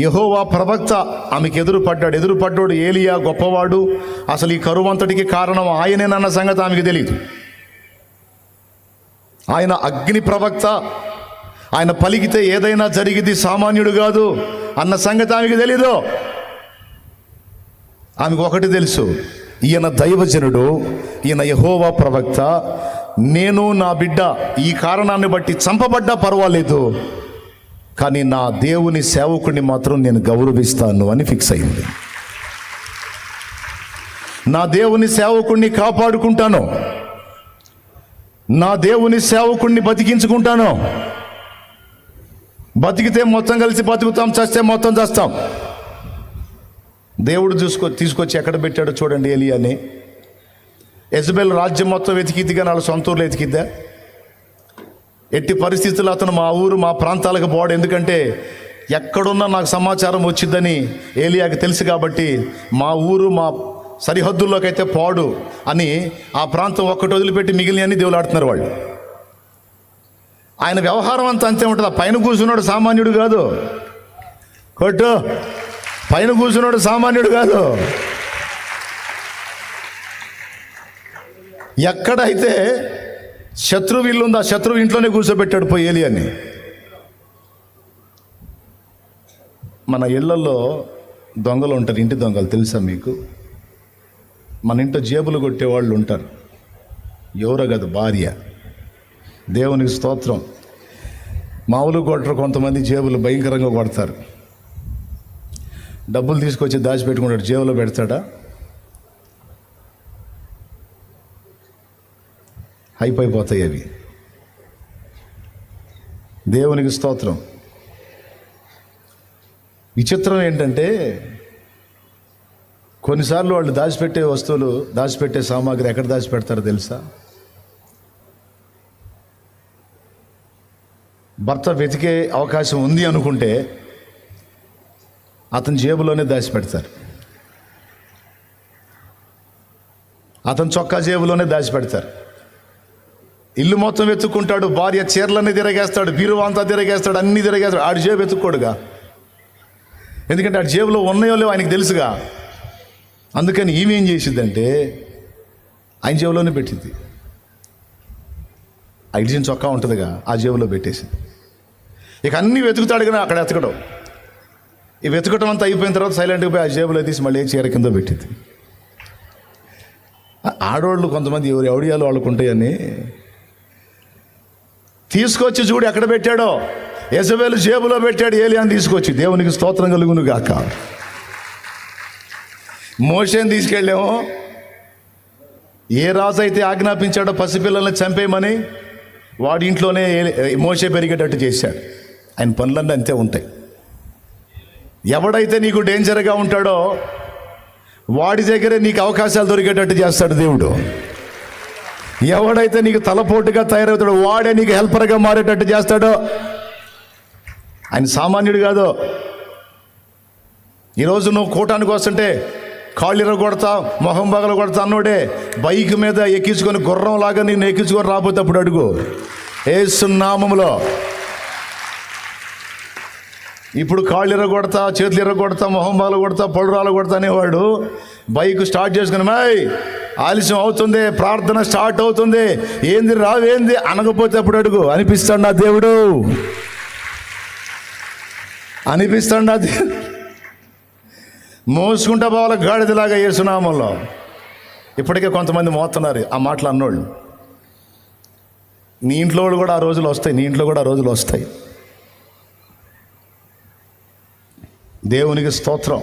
యెహోవా ప్రవక్త ఆమెకు ఎదురుపడ్డాడు. ఏలియా గొప్పవాడు, అసలు ఈ కరువు అంతటికి కారణం ఆయనేనన్న సంగతి ఆమెకు తెలియదు. ఆయన అగ్ని ప్రవక్త, ఆయన పలికితే ఏదైనా జరిగింది, సామాన్యుడు కాదు అన్న సంగతి ఆమెకు తెలీదు. ఆమెకు ఒకటి తెలుసు, ఈయన దైవజనుడు, ఈయన యెహోవా ప్రవక్త, నేను నా బిడ్డ ఈ కారణాన్ని బట్టి చంపబడ్డా పర్వాలేదు, కానీ నా దేవుని సేవకుడిని మాత్రం నేను గౌరవిస్తాను అని ఫిక్స్ అయింది. నా దేవుని సేవకుడిని కాపాడుకుంటాను, నా దేవుని సేవకుడిని బతికించుకుంటాను. బతికితే మొత్తం కలిసి బతుకుతాం, చస్తే మొత్తం చస్తాం. దేవుడు తీసుకొచ్చి ఎక్కడ పెట్టాడో చూడండి. ఏలియాని యెజబెల్ రాజ్యం మొత్తం వెతికిద్ది, కానీ వాళ్ళ సొంత ఊర్లో వెతికిద్దా? ఎట్టి పరిస్థితుల్లో అతను మా ఊరు మా ప్రాంతాలకు పోడు, ఎందుకంటే ఎక్కడున్నా నాకు సమాచారం వచ్చిందని ఏలియాకి తెలుసు కాబట్టి మా ఊరు మా సరిహద్దుల్లోకి అయితే పోడు అని ఆ ప్రాంతం ఒక్కటి వదిలిపెట్టి మిగిలిన దేవులు ఆడుతున్నారు వాళ్ళు. ఆయన వ్యవహారం అంతా అంతే ఉంటుంది. పైన కూర్చున్నాడు సామాన్యుడు కాదు, కొట్టు, పైన కూర్చున్నాడు సామాన్యుడు కాదు. ఎక్కడైతే శత్రువు ఇల్లు ఉందో ఆ శత్రువు ఇంట్లోనే కూర్చోబెట్టాడు పోయి ఏలియాని. మన ఇళ్లలో దొంగలు ఉంటారు, ఇంటి దొంగలు తెలుసా మీకు? మన ఇంట్లో జేబులు కొట్టేవాళ్ళు ఉంటారు. ఎవరో కాదు, భార్య. దేవునికి స్తోత్రం. మామూలు కొట్టరు, కొంతమంది జేబులు భయంకరంగా కొడతారు. డబ్బులు తీసుకొచ్చి దాచిపెట్టుకుంటాడు, జేబులో పెడతాడా? అయిపోతాయి అవి. దేవునికి స్తోత్రం. విచిత్రం ఏంటంటే కొన్నిసార్లు వాళ్ళు దాచిపెట్టే వస్తువులు, దాచిపెట్టే సామాగ్రి ఎక్కడ దాచిపెడతారో తెలుసా? భర్త వెతికే అవకాశం ఉంది అనుకుంటే అతని జేబులోనే దాచిపెడతారు, అతని చొక్కా జేబులోనే దాచిపెడతారు. ఇల్లు మొత్తం వెతుక్కుంటాడు, భార్య చీరలన్నీ తిరగేస్తాడు, బీరువా అంతా తిరగేస్తాడు, అన్నీ తిరగేస్తాడు. ఆడి జేబు వెతుక్కోడుగా, ఎందుకంటే ఆడి జేబులో ఉన్నాయో లేవో ఆయనకు తెలుసుగా. అందుకని ఈమె ఏం చేసిద్దంటే ఆయన జేబులోనే పెట్టింది. ఐడిజిన్ చొక్కా ఉంటుందిగా, ఆ జేబులో పెట్టేసింది. ఇక అన్నీ వెతుకుతాడు కానీ అక్కడ ఎతకడం. ఈ వెతకటం అంతా అయిపోయిన తర్వాత సైలెంట్గా పోయి ఆ జేబులో తీసి మళ్ళీ చీర కింద పెట్టింది. ఆడవాళ్ళు కొంతమంది ఎవరి ఎవడియాలు వాళ్ళకు ఉంటాయని తీసుకొచ్చి చూడు ఎక్కడ పెట్టాడో. యెజబెల్ జేబులో పెట్టాడు ఏలియాని తీసుకొచ్చి. దేవునికి స్తోత్రం కలుగును గాక. మోషేని తీసుకెళ్ళాము, ఏ రాజు అయితే ఆజ్ఞాపించాడో పసిపిల్లల్ని చంపేయమని వాడి ఇంట్లోనే మోషే పెరిగేటట్టు చేశాడు. ఆయన పనులన్నీ అంతే ఉంటాయి. ఎవడైతే నీకు డేంజర్గా ఉంటాడో వాడి దగ్గరే నీకు అవకాశాలు దొరికేటట్టు చేస్తాడు దేవుడు. ఎవడైతే నీకు తలపోటుగా తయారవుతాడో వాడే నీకు హెల్పర్గా మారేటట్టు చేస్తాడో. ఆయన సామాన్యుడు కాదు. ఈరోజు నువ్వు కూటానికి వస్తుంటే కాళ్ళు ఇరగొడతా, మొహం పగల కొడతా అన్నోడే బైక్ మీద ఎక్కించుకొని గుర్రంలాగా నేను ఎక్కించుకొని రాబోతే అప్పుడు అడుగు, యేసు నామములో. ఇప్పుడు కాళ్ళు ఇరగొడతా, చేతులు ఇరగొడతా, మొహం పగల కొడతా, పళ్ళు రాలు కొడతా అనేవాడు బైక్ స్టార్ట్ చేసుకుని ఆలస్యం అవుతుంది, ప్రార్థన స్టార్ట్ అవుతుంది, ఏంది రావేంది అనకపోతే అప్పుడు అడుగు, అనిపిస్తాడు నా దేవుడు, అనిపిస్తాడు నా దేవుడు. మోసుకుంటా పోవాలి గాడిదలాగా యేసునామంలో. ఇప్పటికే కొంతమంది మోస్తున్నారు ఆ మాటలు అన్నోళ్ళు. నీ ఇంట్లో కూడా ఆ రోజులు వస్తాయి, నీ ఇంట్లో కూడా ఆ రోజులు వస్తాయి. దేవునికి స్తోత్రం.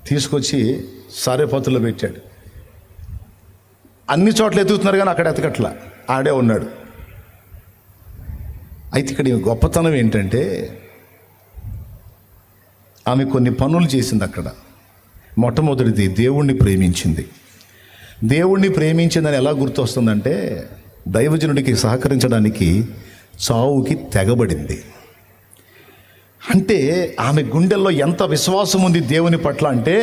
తీసుకొచ్చి సారేపతుల్లో పెట్టాడు. అన్ని చోట్ల ఎత్తుకుతున్నారు కానీ అక్కడ ఎతకట్లా, ఆడే ఉన్నాడు. అయితే ఇక్కడ గొప్పతనం ఏంటంటే ఆమె కొన్ని పనులు చేసింది అక్కడ. మొట్టమొదటిది దేవుణ్ణి ప్రేమించింది. దేవుణ్ణి ప్రేమించిందని ఎలా గుర్తొస్తుందంటే, దైవజనుడికి సహకరించడానికి చావుకి తెగబడింది. అంటే ఆమె గుండెల్లో ఎంత విశ్వాసం ఉంది దేవుని పట్ల అంటే,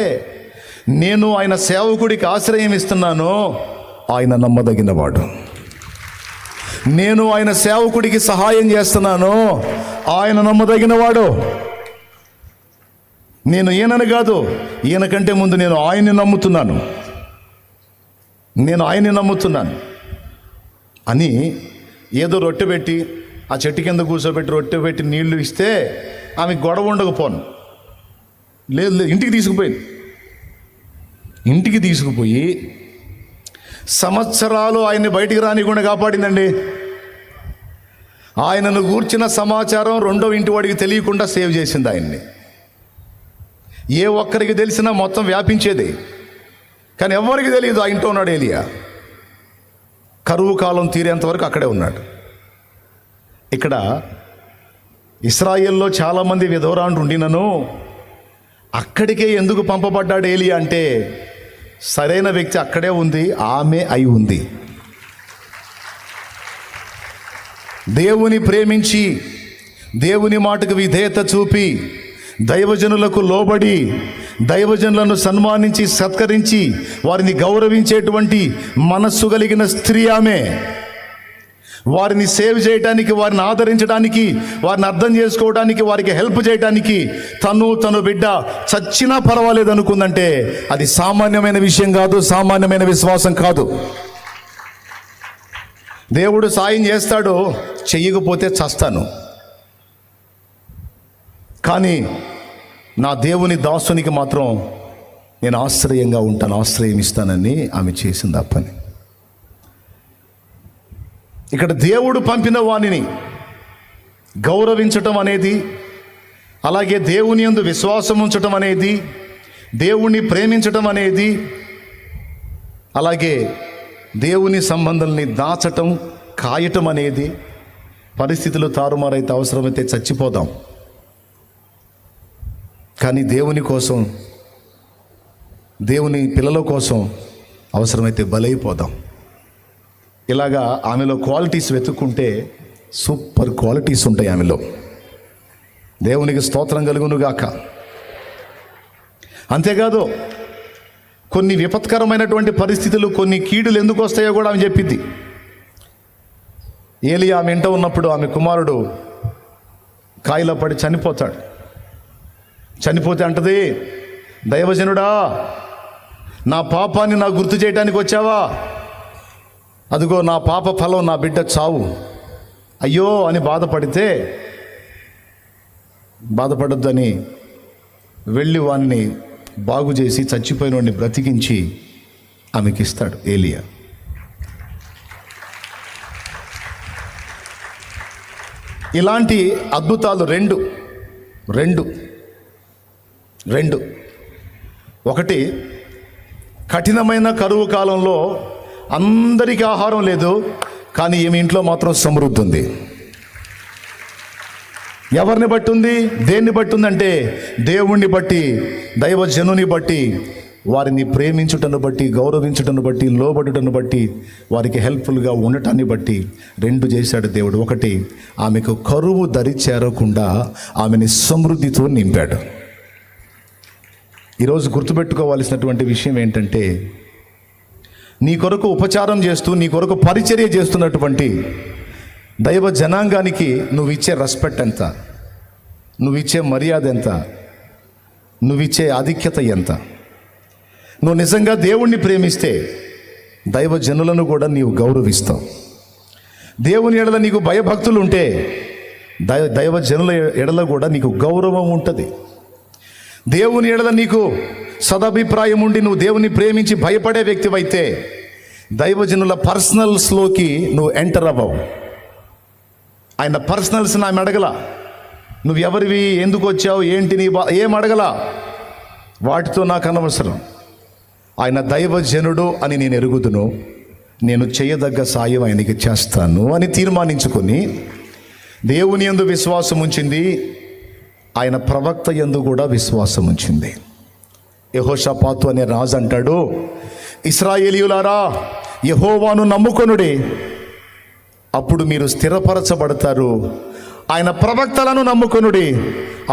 నేను ఆయన సేవకుడికి ఆశ్రయం ఇస్తున్నాను, ఆయన నమ్మదగినవాడు. నేను ఆయన సేవకుడికి సహాయం చేస్తున్నాను, ఆయన నమ్మదగినవాడు. నేను ఈయనని కాదు, ఈయన కంటే ముందు నేను ఆయన్ని నమ్ముతున్నాను, నేను ఆయన్ని నమ్ముతున్నాను అని ఏదో రొట్టె పెట్టి ఆ చెట్టు కింద కూర్చోబెట్టి రొట్టె పెట్టి నీళ్లు ఇస్తే ఆమె గొడవ ఉండకపోను. లేదు, ఇంటికి తీసుకుపోయింది. ఇంటికి తీసుకుపోయి సంవత్సరాలు ఆయన్ని బయటికి రానికుండా కాపాడిందండి. ఆయనను గూర్చిన సమాచారం రెండో ఇంటి వాడికి తెలియకుండా సేవ్ చేసింది ఆయన్ని. ఏ ఒక్కరికి తెలిసినా మొత్తం వ్యాపించేది, కానీ ఎవరికి తెలియదు ఆ ఇంట్లో ఉన్నాడు ఏలియా. కరువు కాలం తీరేంత వరకు అక్కడే ఉన్నాడు. ఇక్కడ ఇశ్రాయేల్లో చాలామంది విధవరాండ్రు ఉండినను అక్కడికే ఎందుకు పంపబడ్డాడు ఏలియా అంటే, సరైన వ్యక్తి అక్కడే ఉంది, ఆమె అయి ఉంది. దేవుని ప్రేమించి దేవుని మాటకు విధేయత చూపి దైవజనులకు లోబడి దైవజనులను సన్మానించి సత్కరించి వారిని గౌరవించేటువంటి మనస్సు కలిగిన స్త్రీ ఆమె. వారిని సేవ్ చేయడానికి, వారిని ఆదరించడానికి, వారిని అర్థం చేసుకోవడానికి, వారికి హెల్ప్ చేయడానికి తను బిడ్డ చచ్చినా పర్వాలేదు అనుకుందంటే అది సామాన్యమైన విషయం కాదు, సామాన్యమైన విశ్వాసం కాదు. దేవుడు సాయం చేస్తాడు, చెయ్యకపోతే చస్తాను, కానీ నా దేవుని దాసునికి మాత్రం నేను ఆశ్రయంగా ఉంటాను, ఆశ్రయం ఇస్తానని ఆమె చేసింది ఆ పని. ఇక్కడ దేవుడు పంపిన వాణిని గౌరవించటం అనేది, అలాగే దేవుని యందు విశ్వాసం ఉంచటం అనేది, దేవుణ్ణి ప్రేమించటం అనేది, అలాగే దేవుని సంబంధాలని దాచటం, కాయటం అనేది, పరిస్థితులు తారుమారైతే అవసరమైతే చచ్చిపోదాం, కానీ దేవుని కోసం, దేవుని పిల్లల కోసం అవసరమైతే బలైపోదాం. ఇలాగా ఆమెలో క్వాలిటీస్ వెతుక్కుంటే సూపర్ క్వాలిటీస్ ఉంటాయి ఆమెలో. దేవునికి స్తోత్రం కలుగునుగాక. అంతేకాదు, కొన్ని విపత్కరమైనటువంటి పరిస్థితులు, కొన్ని కీడులు ఎందుకు వస్తాయో కూడా ఆమె చెప్పింది. ఏలియా ఆమె ఇంట ఉన్నప్పుడు ఆమె కుమారుడు కాయిలో పడి చనిపోతాడు. చనిపోతే అంటది, దైవజనుడా, నా పాపాన్ని నాకు గుర్తు చేయడానికి వచ్చావా? అదిగో నా పాప ఫలం, నా బిడ్డ చావు, అయ్యో అని బాధపడొద్దని వెళ్ళి వాడిని బాగు చేసి చచ్చిపోయిన వాడిని బ్రతికించి ఆమెకి ఇస్తాడు ఏలియా. ఇలాంటి అద్భుతాలు రెండు. ఒకటి, కఠినమైన కరువు కాలంలో అందరికీ ఆహారం లేదు, కానీ ఈమె ఇంట్లో మాత్రం సమృద్ధి ఉంది. ఎవరిని బట్టి ఉంది? దేన్ని బట్టి ఉందంటే, దేవుణ్ణి బట్టి, దైవజనుని బట్టి, వారిని ప్రేమించుటను బట్టి, గౌరవించుటను బట్టి, లోబడుటను బట్టి, వారికి హెల్ప్ఫుల్గా ఉండటాన్ని బట్టి 2 చేశాడు దేవుడు. ఒకటి, ఆమెకు కరువు దరి చేరకుండా ఆమెని సమృద్ధితో నింపాడు. ఈరోజు గుర్తుపెట్టుకోవాల్సినటువంటి విషయం ఏంటంటే, నీ కొరకు ఉపచారం చేస్తూ, నీ కొరకు పరిచర్య చేస్తున్నటువంటి దైవ జనాంగానికి నువ్వు ఇచ్చే రెస్పెక్ట్ ఎంత, నువ్వు ఇచ్చే మర్యాద ఎంత, నువ్వు ఇచ్చే ఆధిక్యత ఎంత. నువ్వు నిజంగా దేవుణ్ణి ప్రేమిస్తే దైవ జనులను కూడా నీవు గౌరవిస్తావు. దేవుని ఎడల నీకు భయభక్తులు ఉంటే దైవ జనుల ఎడల కూడా నీకు గౌరవం ఉంటుంది. దేవుని ఎడల నీకు సదభిప్రాయం ఉండి నువ్వు దేవుని ప్రేమించి భయపడే వ్యక్తివైతే దైవజనుల పర్సనల్స్లోకి నువ్వు ఎంటర్ అవ్వవు. ఆయన పర్సనల్స్ ఆమె అడగల, నువ్వు ఎవరివి, ఎందుకు వచ్చావు, ఏంటి నీ ఏం అడగల. వాటితో నాకు అనవసరం. ఆయన దైవజనుడు అని నేను ఎరుగుదును, నేను చేయదగ్గ సాయం ఆయనకి చేస్తాను అని తీర్మానించుకొని దేవుని యందు విశ్వాసం ఉంచింది. ఆయన ప్రవక్త యందు కూడా విశ్వాసం ఉంచింది. యెహోషాపాతు అనే రాజు అంటాడు, ఇశ్రాయేలీయులారా యెహోవాను నమ్ముకొనుడి, అప్పుడు మీరు స్థిరపరచబడతారు. ఆయన ప్రవక్తలను నమ్ముకొనుడి,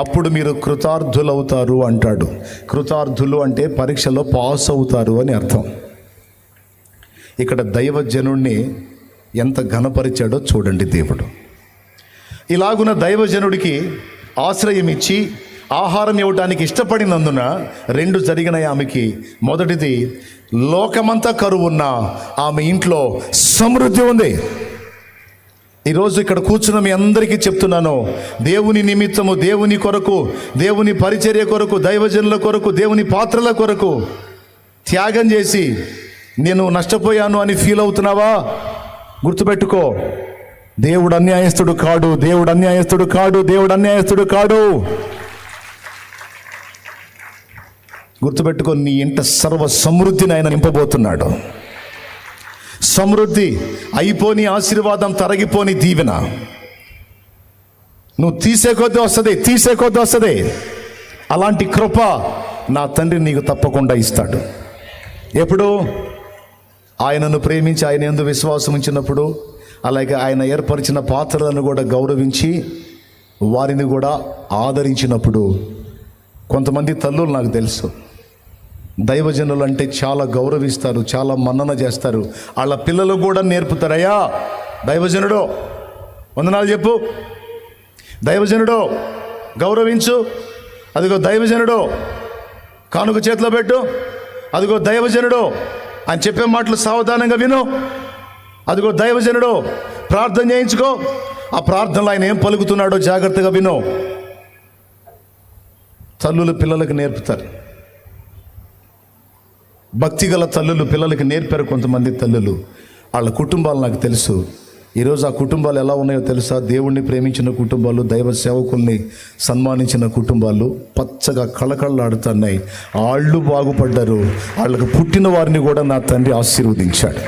అప్పుడు మీరు కృతార్థులవుతారు అంటాడు. కృతార్థులు అంటే పరీక్షలో పాస్ అవుతారు అని అర్థం. ఇక్కడ దైవజనుడిని ఎంత ఘనపరిచాడో చూడండి దేవుడు. ఇలాగున దైవజనుడికి ఆశ్రయం ఇచ్చి ఆహారం ఇవ్వడానికి ఇష్టపడినందున రెండు జరిగినాయి ఆమెకి. మొదటిది, లోకమంతా కరువు ఉన్నా ఆమె ఇంట్లో సమృద్ధి ఉంది. ఈరోజు ఇక్కడ కూర్చున్న మీ అందరికీ చెప్తున్నాను, దేవుని నిమిత్తము, దేవుని కొరకు, దేవుని పరిచర్య కొరకు, దైవజనుల కొరకు, దేవుని పాత్రల కొరకు త్యాగం చేసి నేను నష్టపోయాను అని ఫీల్ అవుతున్నావా? గుర్తుపెట్టుకో, దేవుడు అన్యాయస్తుడు కాడు, దేవుడు అన్యాయస్తుడు కాడు, దేవుడు అన్యాయస్తుడు కాడు. గుర్తుపెట్టుకో, నీ ఇంట సర్వ సమృద్ధిని ఆయన నింపబోతున్నాడు. సమృద్ధి, అయిపోని ఆశీర్వాదం, తరగిపోని దీవెన. నువ్వు తీసే కొద్దీ వస్తుంది. అలాంటి కృప నా తండ్రి నీకు తప్పకుండా ఇస్తాడు. ఎప్పుడు? ఆయనను ప్రేమించి ఆయన యందు విశ్వాసం ఉంచినప్పుడు, అలాగే ఆయన ఏర్పరిచిన పాత్రలను కూడా గౌరవించి వారిని కూడా ఆదరించినప్పుడు. కొంతమంది తల్లులు నాకు తెలుసు, దైవజనులు అంటే చాలా గౌరవిస్తారు, చాలా మన్నన చేస్తారు. వాళ్ళ పిల్లలు కూడా నేర్పుతారు, అయ్యా దైవజనుడు వందనాలు చెప్పు, దైవజనుడు గౌరవించు, అదిగో దైవజనుడు కానుక చేతిలో పెట్టు, అదిగో దైవజనుడు అని చెప్పే మాటలు సావధానంగా విను, అదిగో దైవజనుడు ప్రార్థన చేయించుకో, ఆ ప్రార్థనలో ఆయన ఏం పలుకుతున్నాడో జాగ్రత్తగా విను. తల్లులు పిల్లలకు నేర్పుతారు. భక్తిగల తల్లులు పిల్లలకి నేర్పారు. కొంతమంది తల్లులు, వాళ్ళ కుటుంబాలు నాకు తెలుసు. ఈరోజు ఆ కుటుంబాలు ఎలా ఉన్నాయో తెలుసా? దేవుణ్ణి ప్రేమించిన కుటుంబాలు, దైవ సేవకుల్ని సన్మానించిన కుటుంబాలు పచ్చగా కళకళలాడుతున్నాయి. వాళ్ళు బాగుపడ్డారు, వాళ్ళకు పుట్టిన వారిని కూడా నా తండ్రి ఆశీర్వదించాడు.